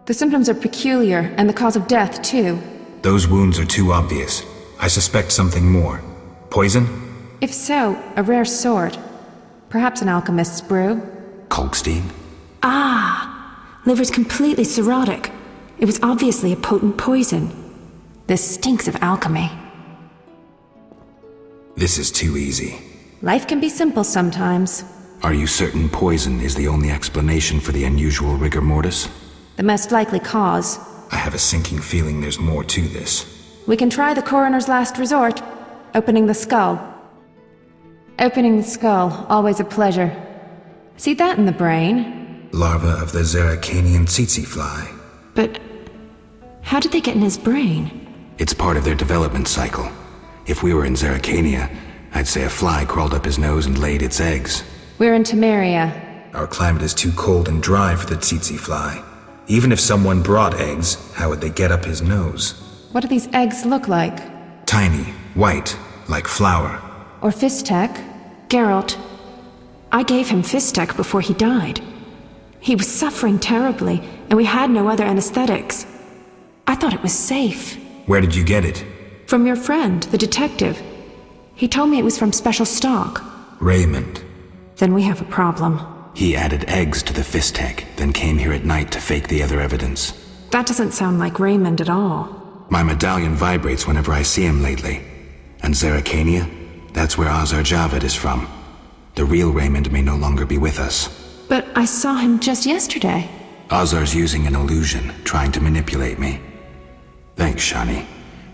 The symptoms are peculiar, and the cause of death, too. Those wounds are too obvious. I suspect something more. Poison? If so, a rare sort. Perhaps an alchemist's brew. Kalkstein? Ah! Liver's completely cirrhotic. It was obviously a potent poison. This stinks of alchemy. This is too easy. Life can be simple sometimes. Are you certain poison is the only explanation for the unusual rigor mortis? The most likely cause. I have a sinking feeling there's more to this. We can try the coroner's last resort. Opening the skull. Opening the skull, always a pleasure. See that in the brain? Larva of the Zeracanian tsetse fly. But how did they get in his brain? It's part of their development cycle. If we were in Zeracania, I'd say a fly crawled up his nose and laid its eggs. We're in Temeria. Our climate is too cold and dry for the tsetse fly. Even if someone brought eggs, how would they get up his nose? What do these eggs look like? Tiny, white, like flour. Or Fistek? Geralt. I gave him Fistek before he died. He was suffering terribly, and we had no other anesthetics. I thought it was safe. Where did you get it? From your friend, the detective. He told me it was from special stock. Raymond. Then we have a problem. He added eggs to the Fistech, then came here at night to fake the other evidence. That doesn't sound like Raymond at all. My medallion vibrates whenever I see him lately. And Zeracania? That's where Azar Javed is from. The real Raymond may no longer be with us. But I saw him just yesterday. Azar's using an illusion, trying to manipulate me. Thanks, Shani.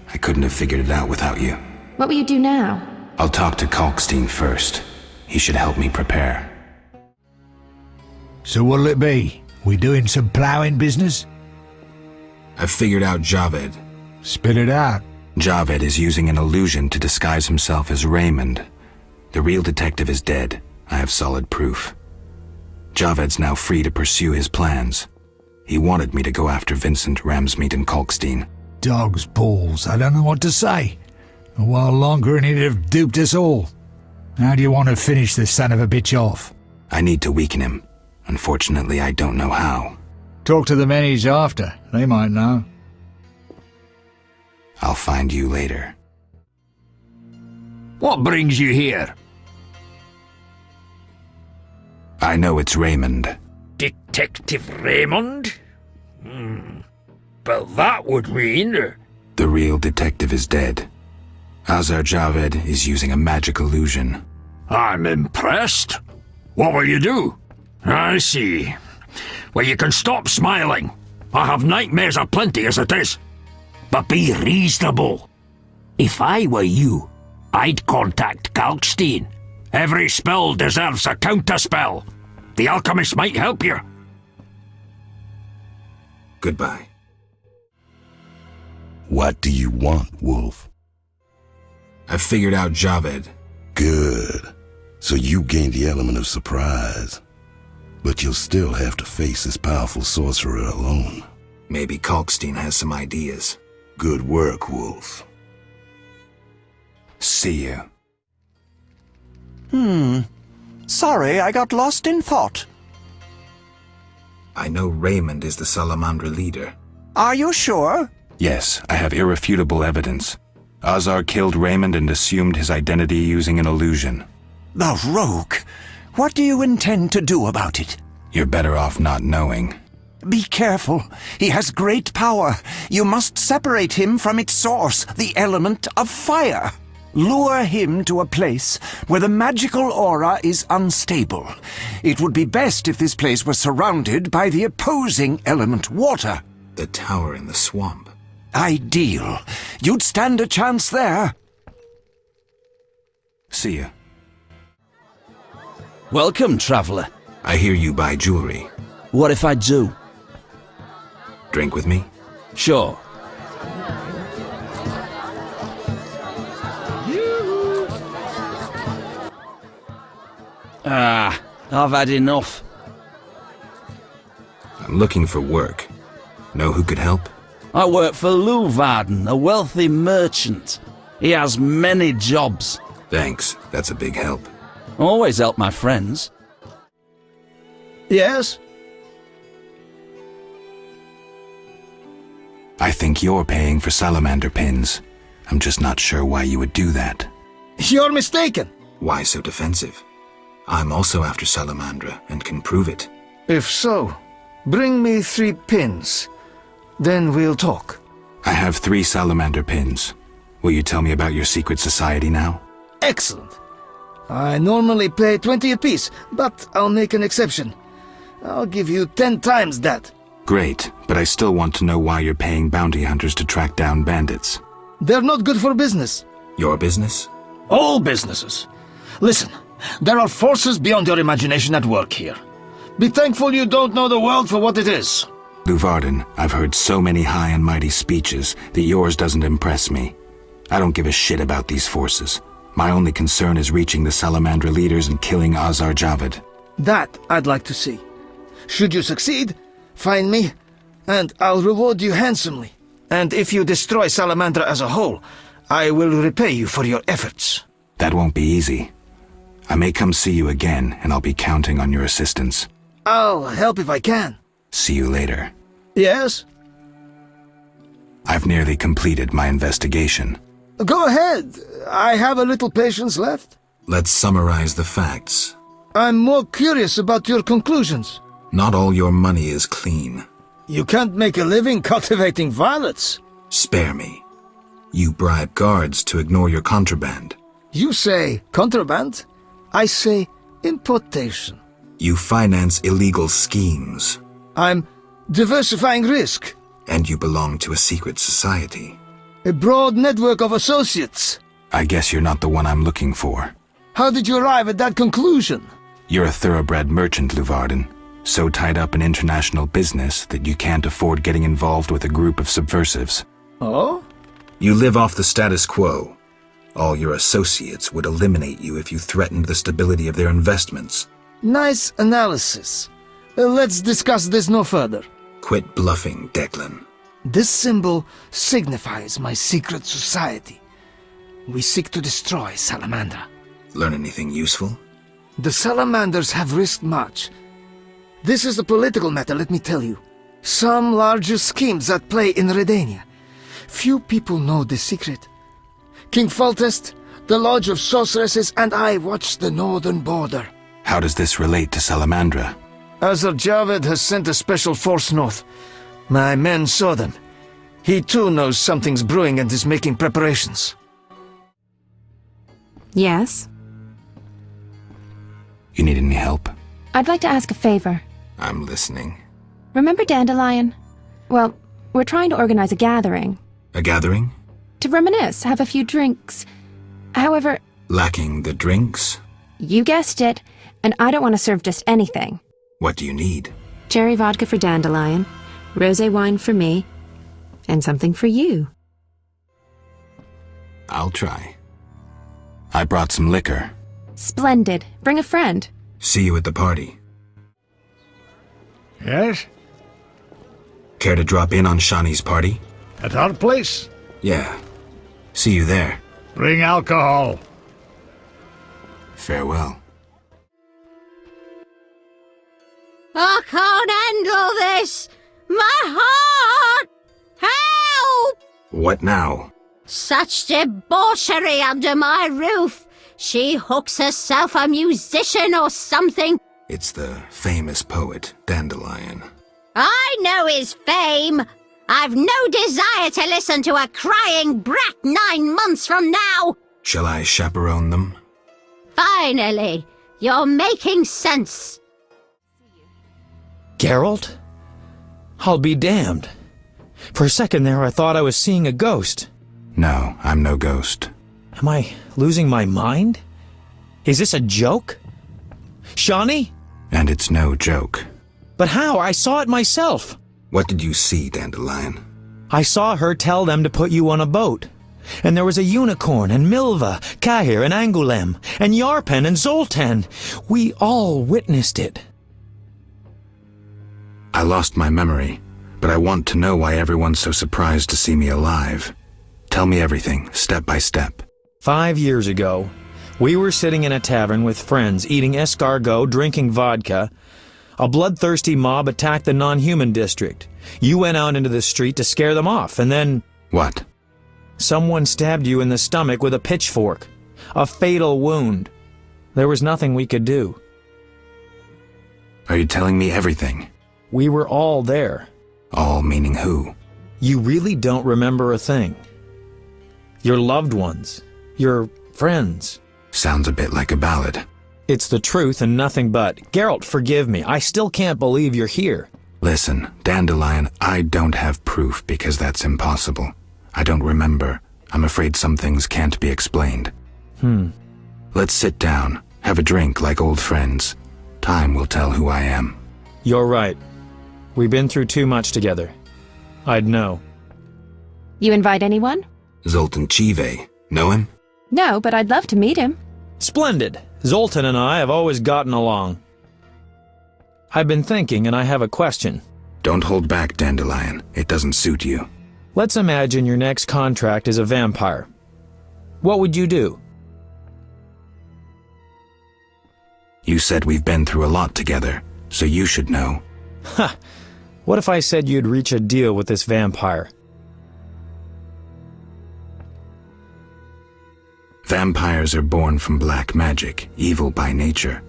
I couldn't have figured it out without you. What will you do now? I'll talk to Kalkstein first. He should help me prepare. So what'll it be? We doing some ploughing business? I've figured out Javed. Spit it out. Javed is using an illusion to disguise himself as Raymond. The real detective is dead. I have solid proof. Javed's now free to pursue his plans. He wanted me to go after Vincent, Ramsmeet, and Kalkstein. Dog's balls, I don't know what to say. A while longer and he'd have duped us all. How do you want to finish this son of a bitch off? I need to weaken him. Unfortunately, I don't know how. Talk to the men he's after. They might know. I'll find you later. What brings you here? I know it's Raymond. Detective Raymond? But that would mean... The real detective is dead. Azar Javed is using a magic illusion. I'm impressed. What will you do? I see. Well, you can stop smiling. I have nightmares aplenty as it is. But be reasonable. If I were you, I'd contact Kalkstein. Every spell deserves a counterspell. The alchemist might help you. Goodbye. What do you want, Wolf? I've figured out Javed. Good. So you gained the element of surprise. But you'll still have to face this powerful sorcerer alone. Maybe Kalkstein has some ideas. Good work, Wolf. See you. Sorry, I got lost in thought. I know Raymond is the Salamandra leader. Are you sure? Yes, I have irrefutable evidence. Azar killed Raymond and assumed his identity using an illusion. The rogue! What do you intend to do about it? You're better off not knowing. Be careful. He has great power. You must separate him from its source, the element of fire. Lure him to a place where the magical aura is unstable. It would be best if this place were surrounded by the opposing element, water. The tower in the swamp. Ideal. You'd stand a chance there. See you. Welcome, traveller. I hear you buy jewelry. What if I do? Drink with me? Sure. I've had enough. I'm looking for work. Know who could help? I work for Luvarden, a wealthy merchant. He has many jobs. Thanks, that's a big help. Always help my friends. Yes? I think you're paying for salamander pins. I'm just not sure why you would do that. You're mistaken. Why so defensive? I'm also after Salamandra and can prove it. If so, bring me 3 pins. Then we'll talk. I have 3 salamander pins. Will you tell me about your secret society now? Excellent. I normally pay 20 apiece, but I'll make an exception. I'll give you 10 times that. Great, but I still want to know why you're paying bounty hunters to track down bandits. They're not good for business. Your business? All businesses. Listen, there are forces beyond your imagination at work here. Be thankful you don't know the world for what it is. Luvarden, I've heard so many high and mighty speeches that yours doesn't impress me. I don't give a shit about these forces. My only concern is reaching the Salamandra leaders and killing Azar Javed. That I'd like to see. Should you succeed, find me, and I'll reward you handsomely. And if you destroy Salamandra as a whole, I will repay you for your efforts. That won't be easy. I may come see you again, and I'll be counting on your assistance. I'll help if I can. See you later. Yes? I've nearly completed my investigation. Go ahead. I have a little patience left. Let's summarize the facts. I'm more curious about your conclusions. Not all your money is clean. You can't make a living cultivating violets. Spare me. You bribe guards to ignore your contraband. You say contraband. I say importation. You finance illegal schemes. I'm diversifying risk. And you belong to a secret society. A broad network of associates. I guess you're not the one I'm looking for. How did you arrive at that conclusion? You're a thoroughbred merchant, Luvarden. So tied up in international business that you can't afford getting involved with a group of subversives. Oh? You live off the status quo. All your associates would eliminate you if you threatened the stability of their investments. Nice analysis. Let's discuss this no further. Quit bluffing, Declan. This symbol signifies my secret society. We seek to destroy Salamandra. Learn anything useful? The Salamanders have risked much. This is a political matter, let me tell you. Some larger schemes at play in Redania. Few people know the secret. King Foltest, the Lodge of Sorceresses, and I watch the northern border. How does this relate to Salamandra? Azar Javed has sent a special force north. My men saw them. He too knows something's brewing and is making preparations. Yes? You need any help? I'd like to ask a favor. I'm listening. Remember Dandelion? Well, we're trying to organize a gathering. A gathering? To reminisce, have a few drinks. However... Lacking the drinks? You guessed it, and I don't want to serve just anything. What do you need? Cherry vodka for Dandelion, rosé wine for me, and something for you. I'll try. I brought some liquor. Splendid. Bring a friend. See you at the party. Yes? Care to drop in on Shani's party? At our place? Yeah. See you there. Bring alcohol. Farewell. I can't handle this! My heart! Help! What now? Such debauchery under my roof! She hooks herself a musician or something. It's the famous poet, Dandelion. I know his fame. I've no desire to listen to a crying brat 9 months from now. Shall I chaperone them? Finally, you're making sense. Geralt? I'll be damned. For a second there, I thought I was seeing a ghost. No, I'm no ghost. Am I losing my mind? Is this a joke? Shani? And it's no joke. But how? I saw it myself. What did you see, Dandelion? I saw her tell them to put you on a boat. And there was a unicorn, and Milva, Kahir, and Angulem, and Yarpen, and Zoltan. We all witnessed it. I lost my memory, but I want to know why everyone's so surprised to see me alive. Tell me everything, step by step. 5 years ago, we were sitting in a tavern with friends, eating escargot, drinking vodka. A bloodthirsty mob attacked the non-human district. You went out into the street to scare them off, and then... What? Someone stabbed you in the stomach with a pitchfork. A fatal wound. There was nothing we could do. Are you telling me everything? We were all there. All meaning who? You really don't remember a thing. Your loved ones. Your friends. Sounds a bit like a ballad. It's the truth and nothing but. Geralt, forgive me. I still can't believe you're here. Listen, Dandelion, I don't have proof because that's impossible. I don't remember. I'm afraid some things can't be explained. Let's sit down, have a drink like old friends. Time will tell who I am. You're right. We've been through too much together. I'd know. You invite anyone? Zoltan Chive. Know him? No, but I'd love to meet him. Splendid. Zoltan and I have always gotten along. I've been thinking, and I have a question. Don't hold back, Dandelion. It doesn't suit you. Let's imagine your next contract is a vampire. What would you do? You said we've been through a lot together, so you should know. Ha! What if I said you'd reach a deal with this vampire? Vampires are born from black magic, evil by nature.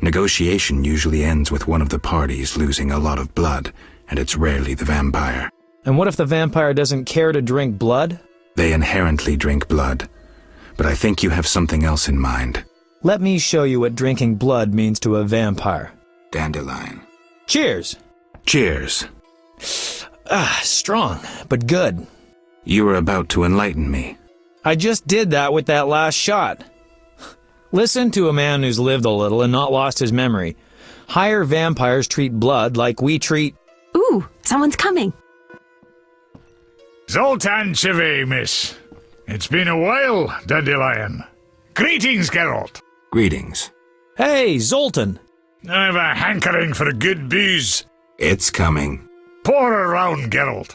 Negotiation usually ends with one of the parties losing a lot of blood, and it's rarely the vampire. And what if the vampire doesn't care to drink blood? They inherently drink blood, but I think you have something else in mind. Let me show you what drinking blood means to a vampire. Dandelion. Cheers! Cheers. Strong, but good. You were about to enlighten me. I just did that with that last shot. Listen to a man who's lived a little and not lost his memory. Higher vampires treat blood like we treat... Ooh, someone's coming. Zoltan Chive, miss. It's been a while, Dandelion. Greetings, Geralt. Greetings. Hey, Zoltan. I've a hankering for a good booze. It's coming. Pour around, Geralt.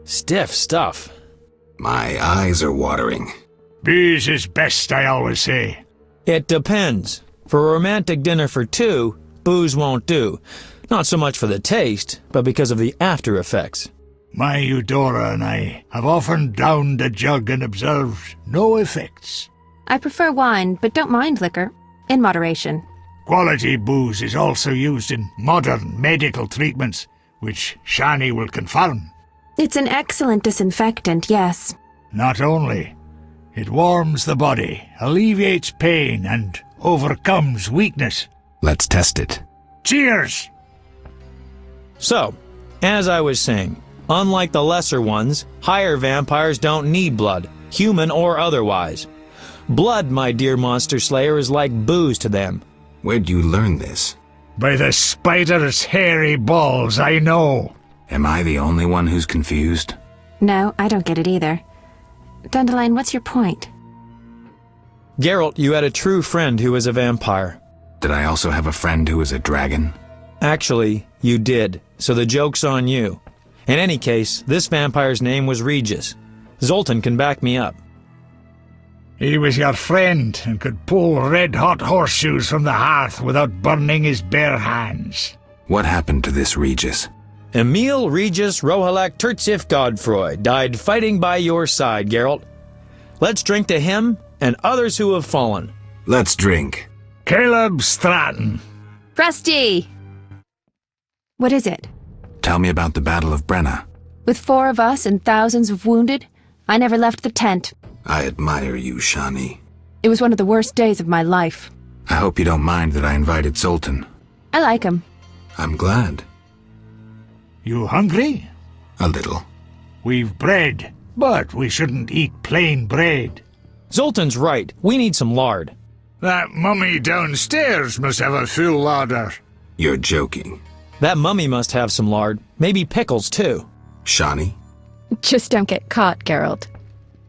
Stiff stuff. My eyes are watering. Booze is best, I always say. It depends. For a romantic dinner for two, booze won't do. Not so much for the taste, but because of the after effects. My Eudora and I have often downed a jug and observed no effects. I prefer wine, but don't mind liquor. In moderation. Quality booze is also used in modern medical treatments, which Shani will confirm. It's an excellent disinfectant, yes. Not only. It warms the body, alleviates pain, and overcomes weakness. Let's test it. Cheers! So, as I was saying, unlike the lesser ones, higher vampires don't need blood, human or otherwise. Blood, my dear monster slayer, is like booze to them. Where'd you learn this? By the spider's hairy balls, I know. Am I the only one who's confused? No, I don't get it either. Dandelion, what's your point? Geralt, you had a true friend who was a vampire. Did I also have a friend who was a dragon? Actually, you did, so the joke's on you. In any case, this vampire's name was Regis. Zoltan can back me up. He was your friend and could pull red-hot horseshoes from the hearth without burning his bare hands. What happened to this Regis? Emil Regis Rohalak Tertsif Godfroy died fighting by your side, Geralt. Let's drink to him and others who have fallen. Let's drink. Caleb Stratton. Rusty! What is it? Tell me about the Battle of Brenna. With 4 of us and thousands of wounded, I never left the tent. I admire you, Shani. It was one of the worst days of my life. I hope you don't mind that I invited Zoltan. I like him. I'm glad. You hungry? A little. We've bread, but we shouldn't eat plain bread. Zoltan's right. We need some lard. That mummy downstairs must have a full larder. You're joking. That mummy must have some lard. Maybe pickles, too. Shani? Just don't get caught, Geralt.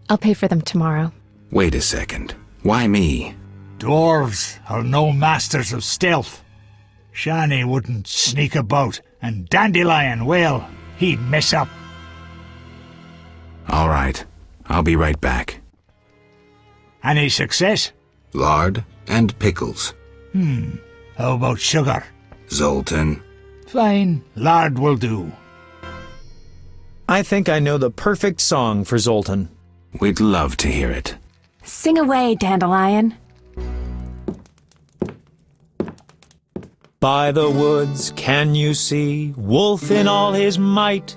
I'll pay for them tomorrow. Wait a second. Why me? Dwarves are no masters of stealth. Shani wouldn't sneak about, and Dandelion, well, he'd mess up. All right. I'll be right back. Any success? Lard and pickles. How about sugar? Zoltan. Fine, lard will do. I think I know the perfect song for Zoltan. We'd love to hear it. Sing away, Dandelion. By the woods can you see Wolf in all his might,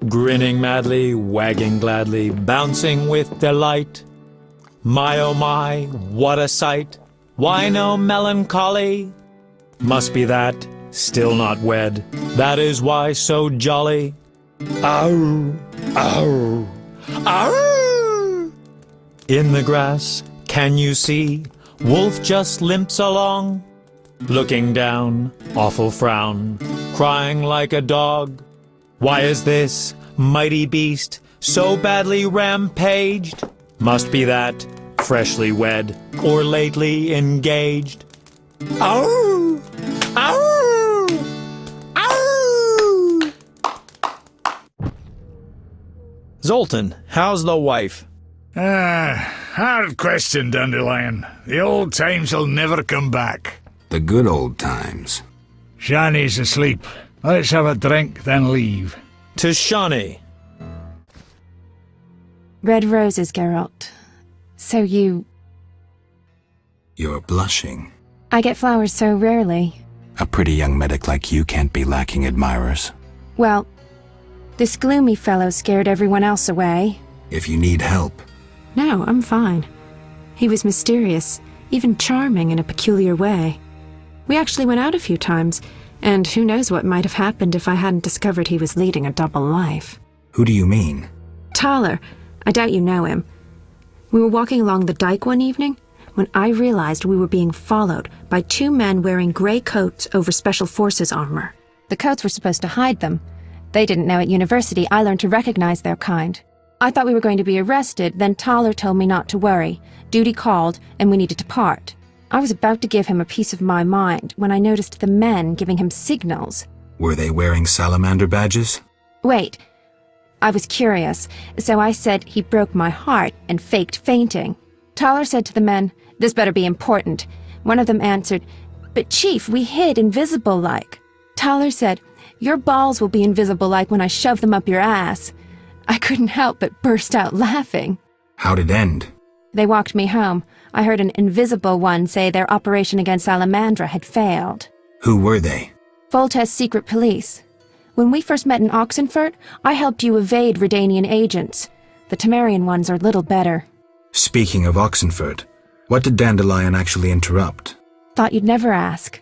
grinning madly, wagging gladly, bouncing with delight. My oh my, what a sight! Why no melancholy? Must be that, still not wed, that is why so jolly. Ow, ow, ow! In the grass, can you see, Wolf just limps along, looking down, awful frown, crying like a dog. Why is this mighty beast so badly rampaged? Must be that, freshly wed, or lately engaged. Ow! Ow! Ow! Zoltan, how's the wife? Hard question, Dandelion. The old times will never come back. The good old times. Shani's asleep. Let's have a drink, then leave. To Shani. Red roses, Geralt. So you... You're blushing. I get flowers so rarely. A pretty young medic like you can't be lacking admirers. Well, this gloomy fellow scared everyone else away. If you need help. No, I'm fine. He was mysterious, even charming in a peculiar way. We actually went out a few times, and who knows what might have happened if I hadn't discovered he was leading a double life. Who do you mean? Thaler. I doubt you know him. We were walking along the dike one evening when I realized we were being followed by 2 men wearing grey coats over Special Forces armor. The coats were supposed to hide them. They didn't know at university I learned to recognize their kind. I thought we were going to be arrested, then Thaler told me not to worry. Duty called, and we needed to part. I was about to give him a piece of my mind when I noticed the men giving him signals. Were they wearing salamander badges? Wait. I was curious, so I said he broke my heart and faked fainting. Thaler said to the men, "This better be important." One of them answered, "But Chief, we hid invisible-like." Thaler said, "Your balls will be invisible-like when I shove them up your ass." I couldn't help but burst out laughing. How'd it end? They walked me home. I heard an invisible one say their operation against Salamandra had failed. Who were they? Volta's secret police. When we first met in Oxenfurt, I helped you evade Redanian agents. The Temerian ones are little better. Speaking of Oxenfurt, what did Dandelion actually interrupt? Thought you'd never ask.